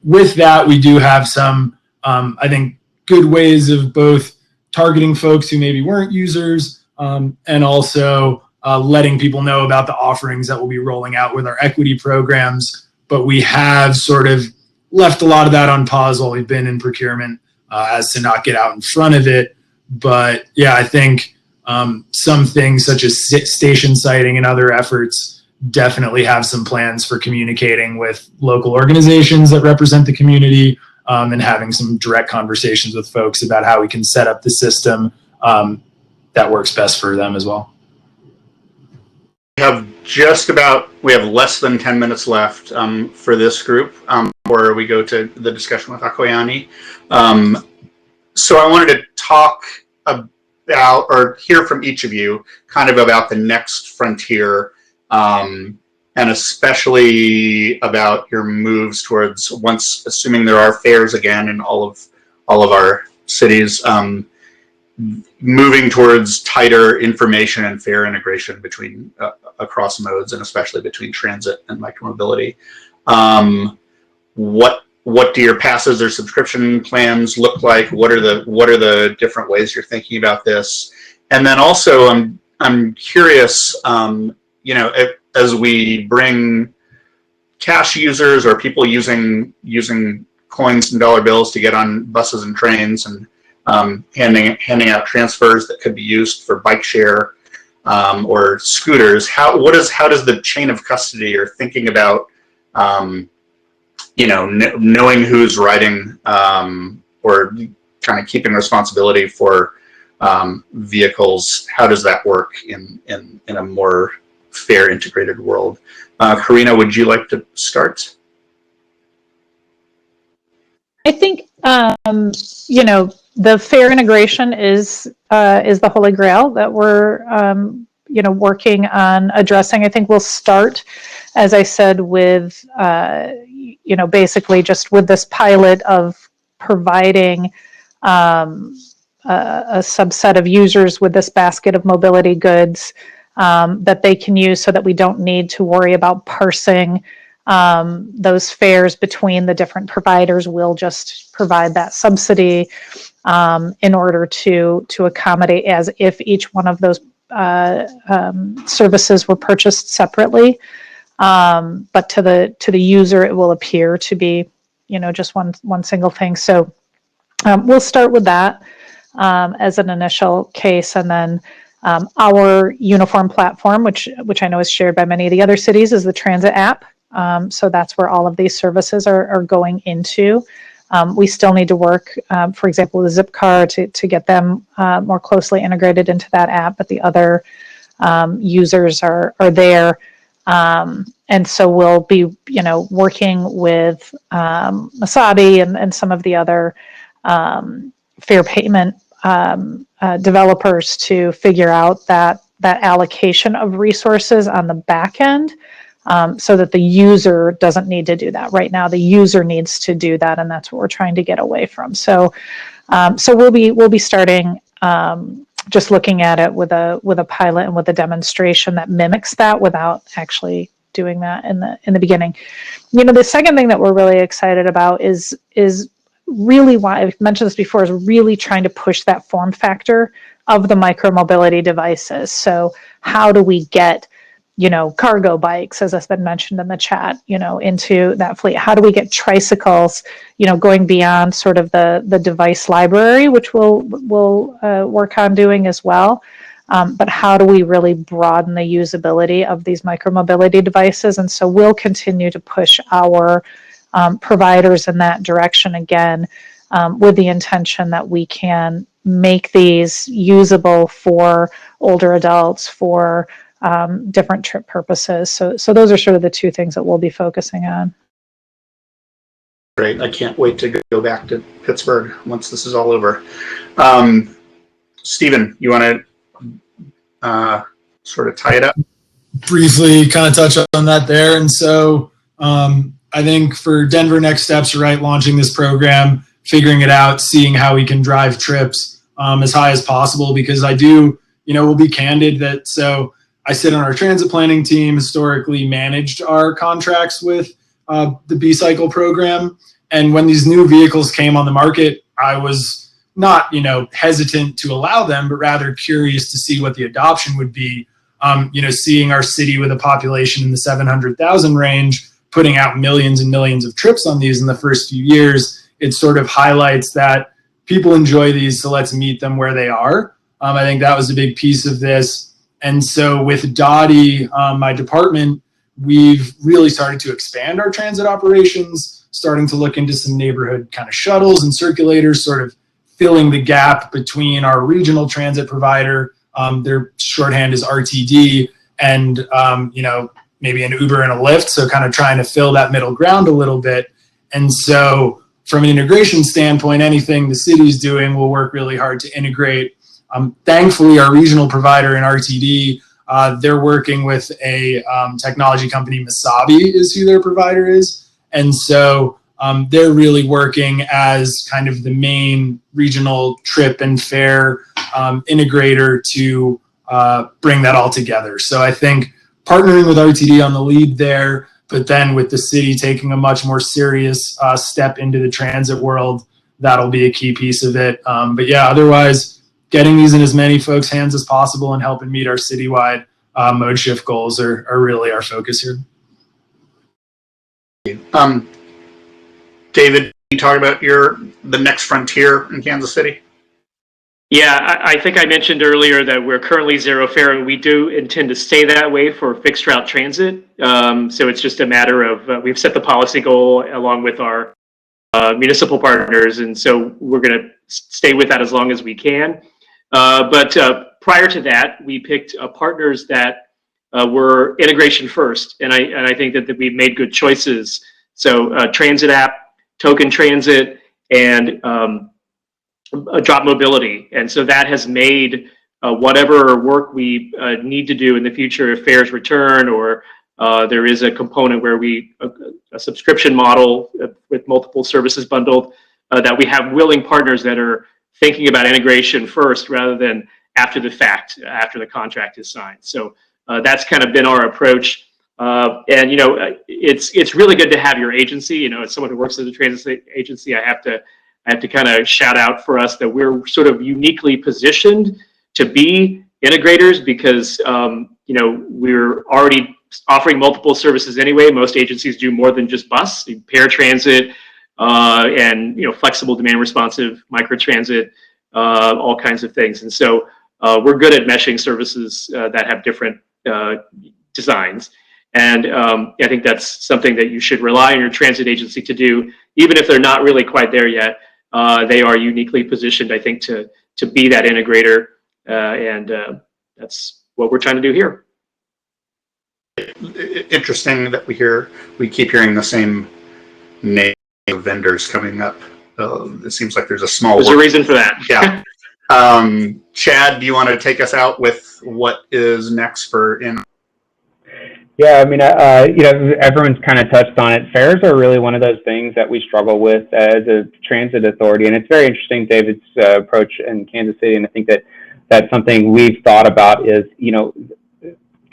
With that, we do have some, I think, good ways of both targeting folks who maybe weren't users, and also letting people know about the offerings that we'll be rolling out with our equity programs. But we have sort of left a lot of that on pause while we've been in procurement, as to not get out in front of it. But yeah, I think some things such as station siting and other efforts definitely have some plans for communicating with local organizations that represent the community, and having some direct conversations with folks about how we can set up the system that works best for them as well. We have less than 10 minutes left for this group before we go to the discussion with Akoyani. So I wanted to talk about, or hear from each of you, kind of about the next frontier, and especially about your moves towards, once assuming there are fairs again in all of our cities, moving towards tighter information and fare integration between across modes, and especially between transit and micromobility. What do your passes or subscription plans look like? What are the different ways you're thinking about this? And then also, I'm curious, as we bring cash users or people using coins and dollar bills to get on buses and trains, and handing out transfers that could be used for bike share or scooters. How does the chain of custody, or thinking about knowing who's riding, or kind of keeping responsibility for vehicles, how does that work in a more fair integrated world? Karina, would you like to start? I think the fare integration is the holy grail that we're working on addressing. I think we'll start, as I said, with basically just with this pilot of providing a subset of users with this basket of mobility goods that they can use, so that we don't need to worry about parsing those fares between the different providers. We'll just provide that subsidy in order to accommodate as if each one of those services were purchased separately. But to the user, it will appear to be just one single thing. So we'll start with that as an initial case, and then our uniform platform, which I know is shared by many of the other cities, is the transit app. So that's where all of these services are going into. We still need to work, for example, with Zipcar to get them more closely integrated into that app, but the other users are there. And so we'll be, working with Masabi and some of the other fare payment developers to figure out that allocation of resources on the back end, so that the user doesn't need to do that. Right now, the user needs to do that, and that's what we're trying to get away from. So we'll be starting just looking at it with a pilot and with a demonstration that mimics that without actually doing that in the beginning. The second thing that we're really excited about is really, why I've mentioned this before, is really trying to push that form factor of the micromobility devices. So how do we get cargo bikes, as has been mentioned in the chat, into that fleet? How do we get tricycles, going beyond sort of the device library, which we'll work on doing as well. But how do we really broaden the usability of these micromobility devices? And so we'll continue to push our providers in that direction again, with the intention that we can make these usable for older adults, for different trip purposes. So those are sort of the two things that we'll be focusing on. Great. I can't wait to go back to Pittsburgh once this is all over. Stephen, you want to sort of tie it up? Briefly kind of touch on that there. And so I think for Denver, next steps are right, launching this program, figuring it out, seeing how we can drive trips as high as possible, because I do, we'll be candid that, so I sit on our transit planning team, historically managed our contracts with the B-Cycle program. And when these new vehicles came on the market, I was not, hesitant to allow them, but rather curious to see what the adoption would be. Seeing our city with a population in the 700,000 range, putting out millions and millions of trips on these in the first few years, it sort of highlights that people enjoy these, so let's meet them where they are. I think that was a big piece of this. And so with Dottie, my department, we've really started to expand our transit operations, starting to look into some neighborhood kind of shuttles and circulators, sort of filling the gap between our regional transit provider, their shorthand is RTD, and maybe an Uber and a Lyft, so kind of trying to fill that middle ground a little bit. And so from an integration standpoint, anything the city's doing will work really hard to integrate. Thankfully, our regional provider in RTD, they're working with a technology company, Masabi is who their provider is. And so they're really working as kind of the main regional trip and fare integrator to bring that all together. So I think partnering with RTD on the lead there, but then with the city taking a much more serious step into the transit world, that'll be a key piece of it. But yeah, otherwise, getting these in as many folks' hands as possible and helping meet our citywide mode shift goals are really our focus here. David, can you talk about the next frontier in Kansas City? Yeah, I think I mentioned earlier that we're currently zero fare, and we do intend to stay that way for fixed route transit. So it's just a matter of we've set the policy goal along with our municipal partners, and so we're going to stay with that as long as we can. But prior to that, we picked partners that were integration first, and I think that we've made good choices. So transit app, token transit, and drop mobility. And so that has made whatever work we need to do in the future, if fares return or there is a component where a subscription model with multiple services bundled, that we have willing partners that are thinking about integration first rather than after the fact, after the contract is signed. So that's kind of been our approach. And it's really good to have your agency. As someone who works at a transit agency, I have to kind of shout out for us that we're sort of uniquely positioned to be integrators because we're already offering multiple services anyway. Most agencies do more than just bus, paratransit, and flexible, demand responsive microtransit, all kinds of things. And so we're good at meshing services that have different designs. And I think that's something that you should rely on your transit agency to do, even if they're not really quite there yet. They are uniquely positioned, I think, to be that integrator, and that's what we're trying to do here. Interesting that we keep hearing the same name of vendors coming up. It seems like there's a reason for that. Yeah. Chad, do you want to take us out with what is next for in? Yeah, I mean, everyone's kind of touched on it. Fares are really one of those things that we struggle with as a transit authority, and it's very interesting, David's approach in Kansas City, and I think that's something we've thought about is,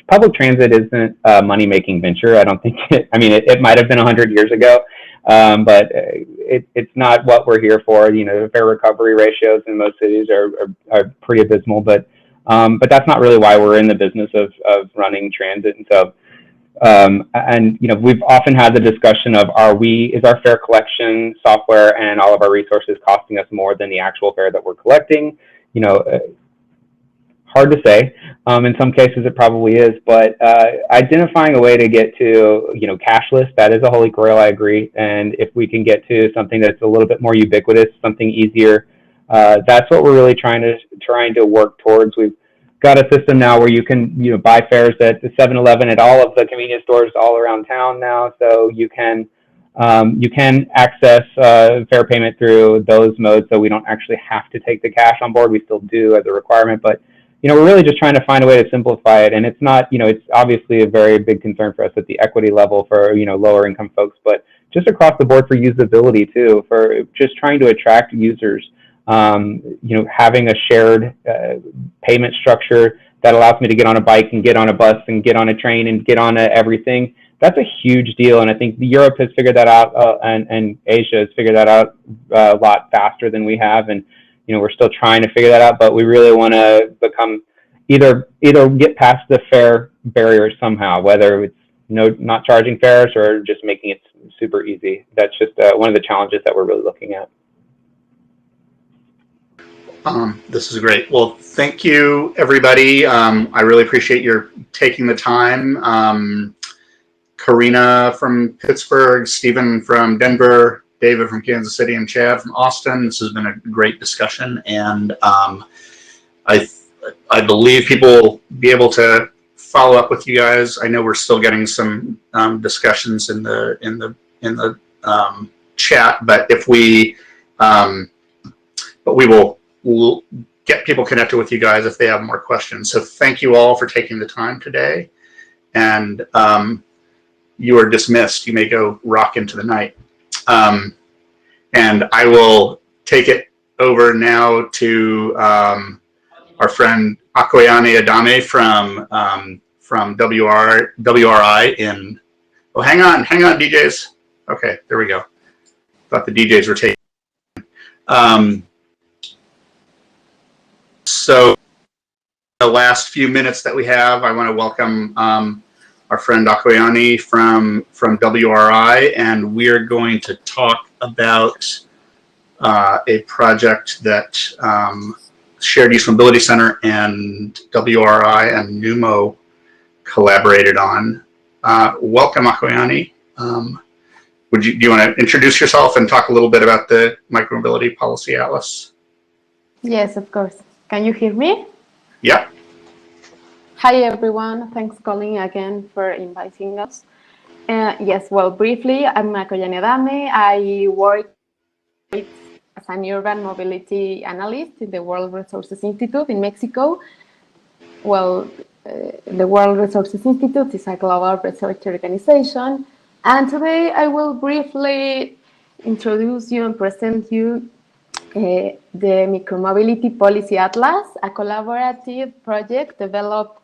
public transit isn't a money-making venture. I don't think it might have been 100 years ago, but it's not what we're here for. Fare recovery ratios in most cities are pretty abysmal, but that's not really why we're in the business of running transit. And so, we've often had the discussion of is our fare collection software and all of our resources costing us more than the actual fare that we're collecting? Hard to say. In some cases it probably is, but identifying a way to get to cashless, that is a holy grail, I agree. And if we can get to something that's a little bit more ubiquitous, something easier, that's what we're really trying to work towards. We've got a system now where you can buy fares at the 7-Eleven at all of the convenience stores all around town now, so you can access fare payment through those modes, so we don't actually have to take the cash on board. We still do as a requirement, but we're really just trying to find a way to simplify it. And it's not, it's obviously a very big concern for us at the equity level for lower income folks, but just across the board for usability too, for just trying to attract users. Having a shared payment structure that allows me to get on a bike and get on a bus and get on a train and get on everything, that's a huge deal. And I think Europe has figured that out, and Asia has figured that out a lot faster than we have. And we're still trying to figure that out, but we really want to become either get past the fare barrier somehow, whether it's not charging fares or just making it super easy. That's just one of the challenges that we're really looking at. This is great. Well, thank you, everybody. I really appreciate your taking the time. Karina from Pittsburgh, Stephen from Denver, David from Kansas City, and Chad from Austin. This has been a great discussion, and I believe people will be able to follow up with you guys. I know we're still getting some discussions in the chat, but if we we'll get people connected with you guys if they have more questions. So thank you all for taking the time today, and you are dismissed. You may go rock into the night. And I will take it over now to our friend Akoyane Adame from WRI in. Oh, hang on, DJs. Okay, there we go. Thought the DJs were taking. So the last few minutes that we have, I want to welcome our friend Akoyane from WRI, and we are going to talk about a project that Shared Use Mobility Center and WRI and NUMO collaborated on. Welcome, Akoyane. Do you want to introduce yourself and talk a little bit about the Micromobility Policy Atlas? Yes, of course. Can you hear me? Yeah. Hi, everyone. Thanks, Colin, again for inviting us. Yes, well, briefly, I'm Akoyane Adame. I work as an urban mobility analyst in the World Resources Institute in Mexico. Well, the World Resources Institute is a global research organization. And today I will briefly introduce you and present you the Micromobility Policy Atlas, a collaborative project developed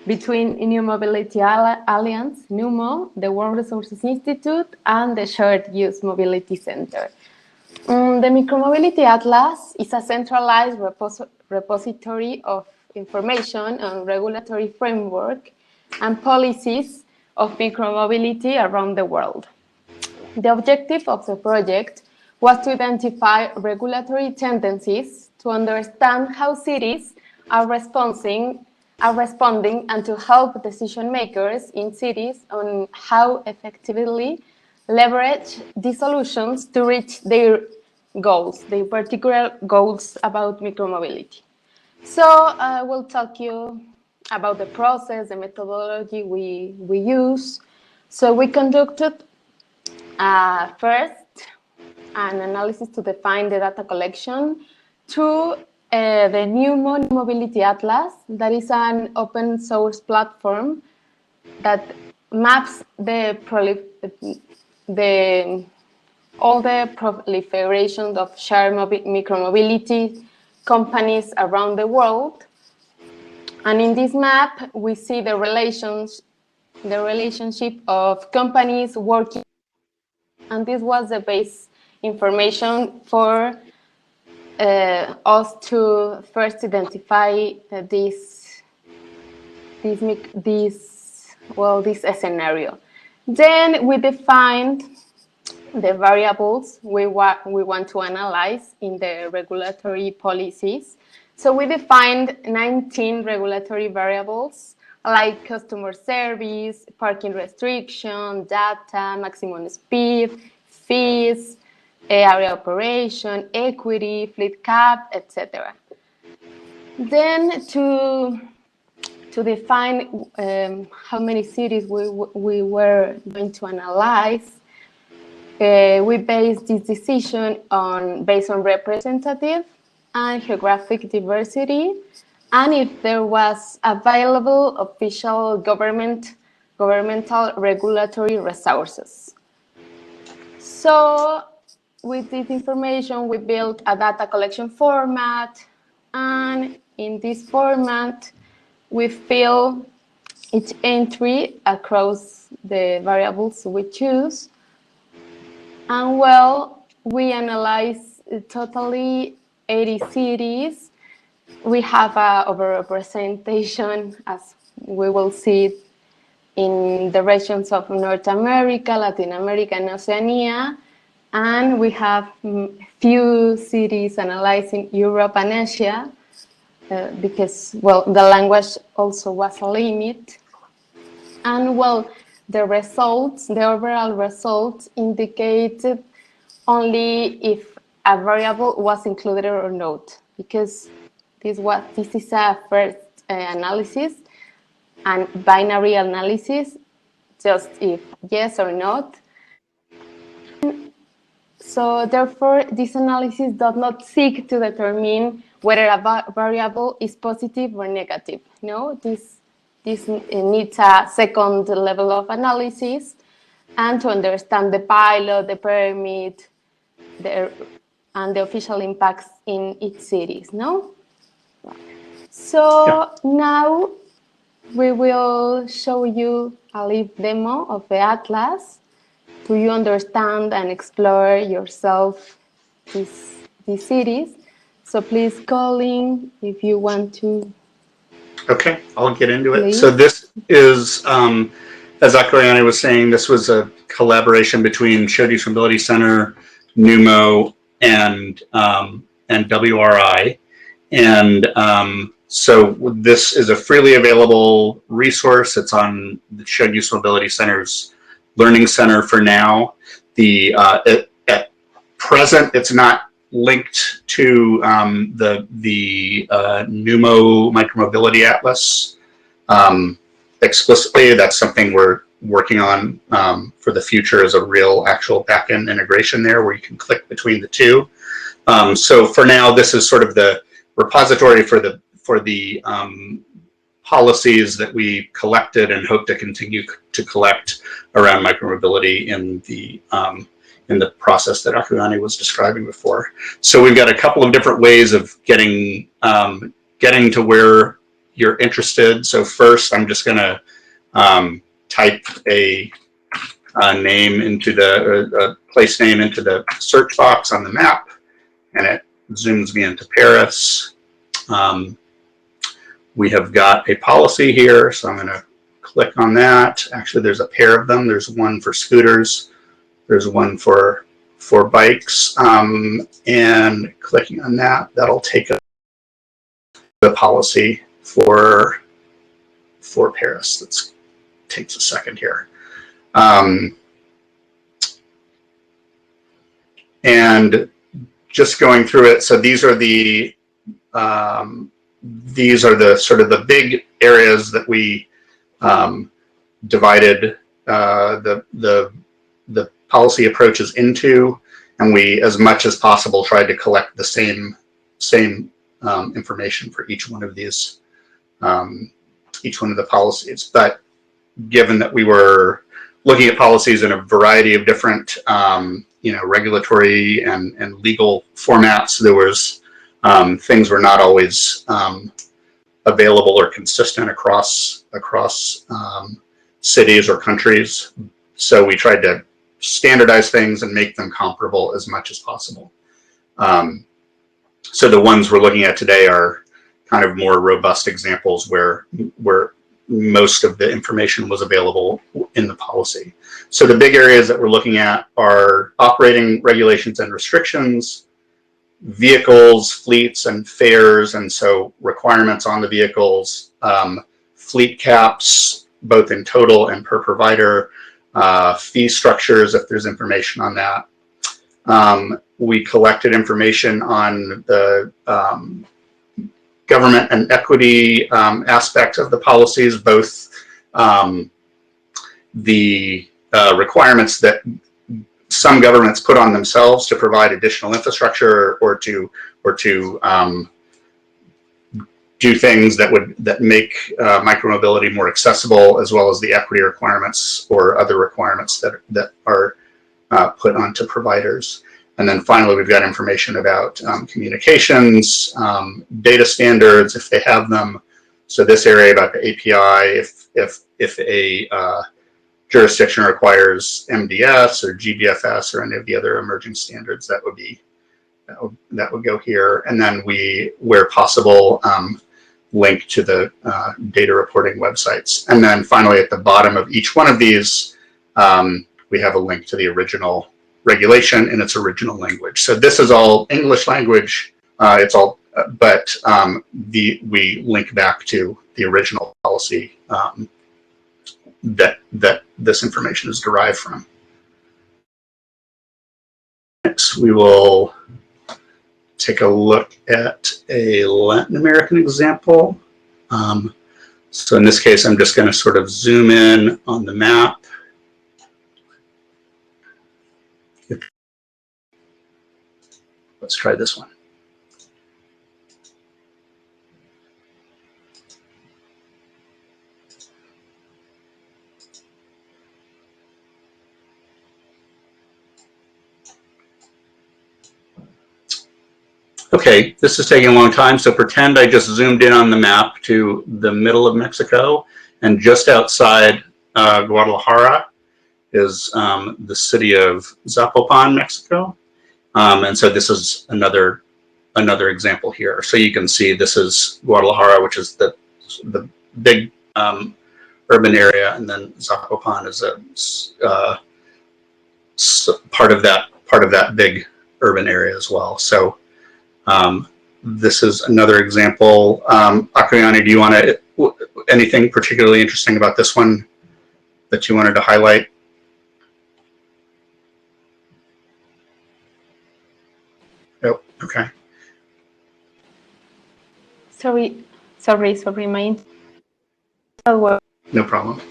between New Mobility Alliance, NUMO, the World Resources Institute, and the Shared Use Mobility Center. The Micromobility Atlas is a centralized repository of information on regulatory framework and policies of micromobility around the world. The objective of the project was to identify regulatory tendencies, to understand how cities are responding, and to help decision makers in cities on how effectively leverage these solutions to reach their goals, their particular goals about micromobility. So I will talk you about the process, the methodology we use. So we conducted first an analysis to define the data collection through the NUMO Mobility Atlas. That is an open source platform that maps all the proliferation of shared micromobility companies around the world. And in this map, we see the relationship of companies working, and this was the base information for us to first identify this scenario. Then we defined the variables we want to analyze in the regulatory policies. So we defined 19 regulatory variables like customer service, parking restriction, data, maximum speed, fees, area operation, equity, fleet cap, etc. Then to define how many cities we were going to analyze, we based this decision based on representative and geographic diversity, and if there was available official governmental regulatory resources. So with this information, we built a data collection format, and in this format, we fill each entry across the variables we choose. And well, we analyze totally 80 cities. We have a overrepresentation, as we will see, in the regions of North America, Latin America, and Oceania. And we have few cities analyzing Europe and Asia, because, well, the language also was a limit. And, well, the results, the overall results indicated only if a variable was included or not, because this is a first analysis, and binary analysis, just if yes or not. So therefore, this analysis does not seek to determine whether a variable is positive or negative. No, this needs a second level of analysis, and to understand the pilot, the permit, and the official impacts in each cities. No. So now we will show you a live demo of the atlas to you understand and explore yourself these cities. So please, Colin, if you want to. Okay, I'll get into it. Please. So this is, as Akariani was saying, this was a collaboration between Shared Usability Center, NUMO, and WRI. And so this is a freely available resource. It's on the Shared Usability Center's Learning Center for now. At present, it's not linked to the NUMO Micromobility Atlas explicitly. That's something we're working on for the future, as a real actual backend integration there where you can click between the two. So for now, this is sort of the repository for the policies that we collected and hope to continue to collect around micromobility in the process that Akuyani was describing before. So we've got a couple of different ways of getting to where you're interested. So first, I'm just going to type a name into a place name into the search box on the map, and it zooms me into Paris. We have got a policy here, so I'm going to click on that. Actually, there's a pair of them. There's one for scooters. There's one for bikes. And clicking on that, that'll take us to the policy for Paris. That takes a second here. And just going through it, so these are the sort of the big areas that we divided the policy approaches into, and we, as much as possible, tried to collect the same information for each one of these, each one of the policies. But given that we were looking at policies in a variety of different, regulatory and legal formats, there was things were not always available or consistent across cities or countries. So we tried to standardize things and make them comparable as much as possible. So the ones we're looking at today are kind of more robust examples where most of the information was available in the policy. So the big areas that we're looking at are operating regulations and restrictions, vehicles, fleets, and fares, and so requirements on the vehicles, fleet caps, both in total and per provider, fee structures, if there's information on that. We collected information on the government and equity aspect of the policies, both the requirements that some governments put on themselves to provide additional infrastructure or to do things that make micromobility more accessible, as well as the equity requirements or other requirements that are put onto providers. And then finally, we've got information about communications, data standards, if they have them. So this area about the API, if a jurisdiction requires MDS or GBFS or any of the other emerging standards, that would be that would go here, and then we, where possible, link to the data reporting websites. And then finally, at the bottom of each one of these, we have a link to the original regulation in its original language. So this is all English language. It's all, but we link back to the original policy that this information is derived from. Next, we will take a look at a Latin American example. So in this case, I'm just going to sort of zoom in on the map. Let's try this one. Okay, this is taking a long time, so pretend I just zoomed in on the map to the middle of Mexico, and just outside Guadalajara is the city of Zapopan, Mexico. And so this is another example here. So you can see this is Guadalajara, which is the big urban area, and then Zapopan is a part of that big urban area as well. So this is another example. Akuyani, do you want to, anything particularly interesting about this one that you wanted to highlight? Oh, okay. Sorry. My No problem.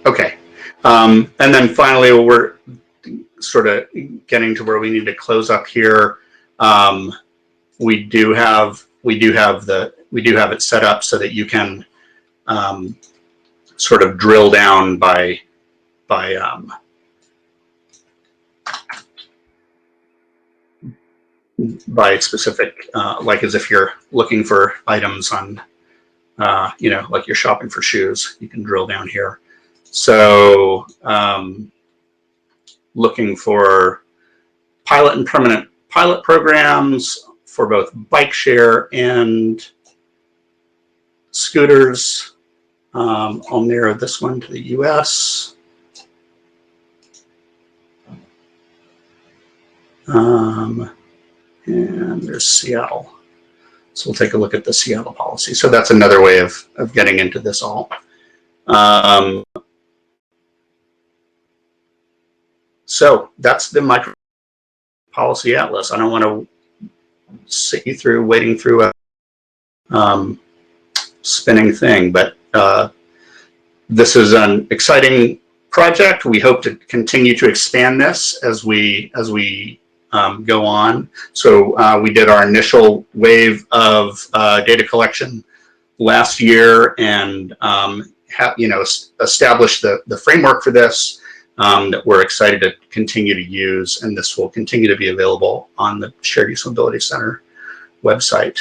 Okay. And then finally, we're sort of getting to where we need to close up here. We do have it set up so that you can sort of drill down by specific, like as if you're looking for items on, like you're shopping for shoes, you can drill down here. So looking for pilot and permanent pilot programs for both bike share and scooters. I'll narrow this one to the US. And there's Seattle. So we'll take a look at the Seattle policy. So that's another way of getting into this all. So that's the micro policy atlas. I don't want to sit you through wading through a spinning thing, but this is an exciting project. We hope to continue to expand this as we go on. So we did our initial wave of data collection last year, and established the framework for this. That we're excited to continue to use, and this will continue to be available on the Shared Use Mobility Center website.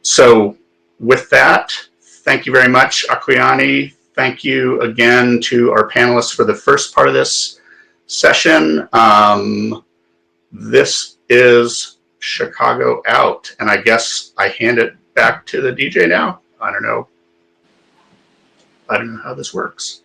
So with that, thank you very much, Akuyani. Thank you again to our panelists for the first part of this session. This is Chicago out, and I guess I hand it back to the DJ now. I don't know how this works.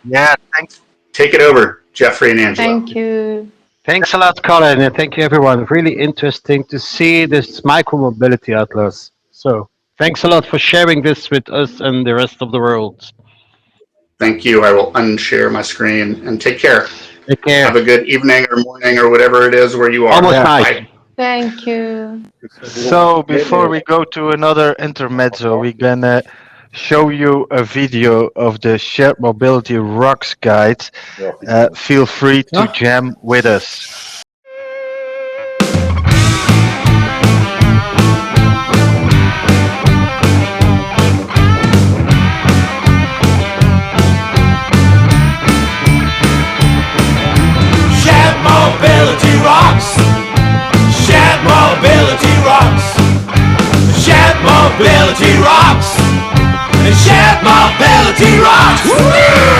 Yeah, thanks. Take it over, Jeffrey and Angela. Thank you. Thanks a lot, Colin, and thank you, everyone. Really interesting to see this micromobility atlas. So thanks a lot for sharing this with us and the rest of the world. Thank you. I will unshare my screen, and take care. Take care. Have a good evening or morning or whatever it is where you are. Almost night. Bye. Thank you. So before we go to another intermezzo, we're gonna show you a video of the Shared Mobility Rocks guide. Feel free to jam with us. Shared mobility rocks. Shared mobility rocks. Shared mobility rocks. Shared mobility rocks. Woo!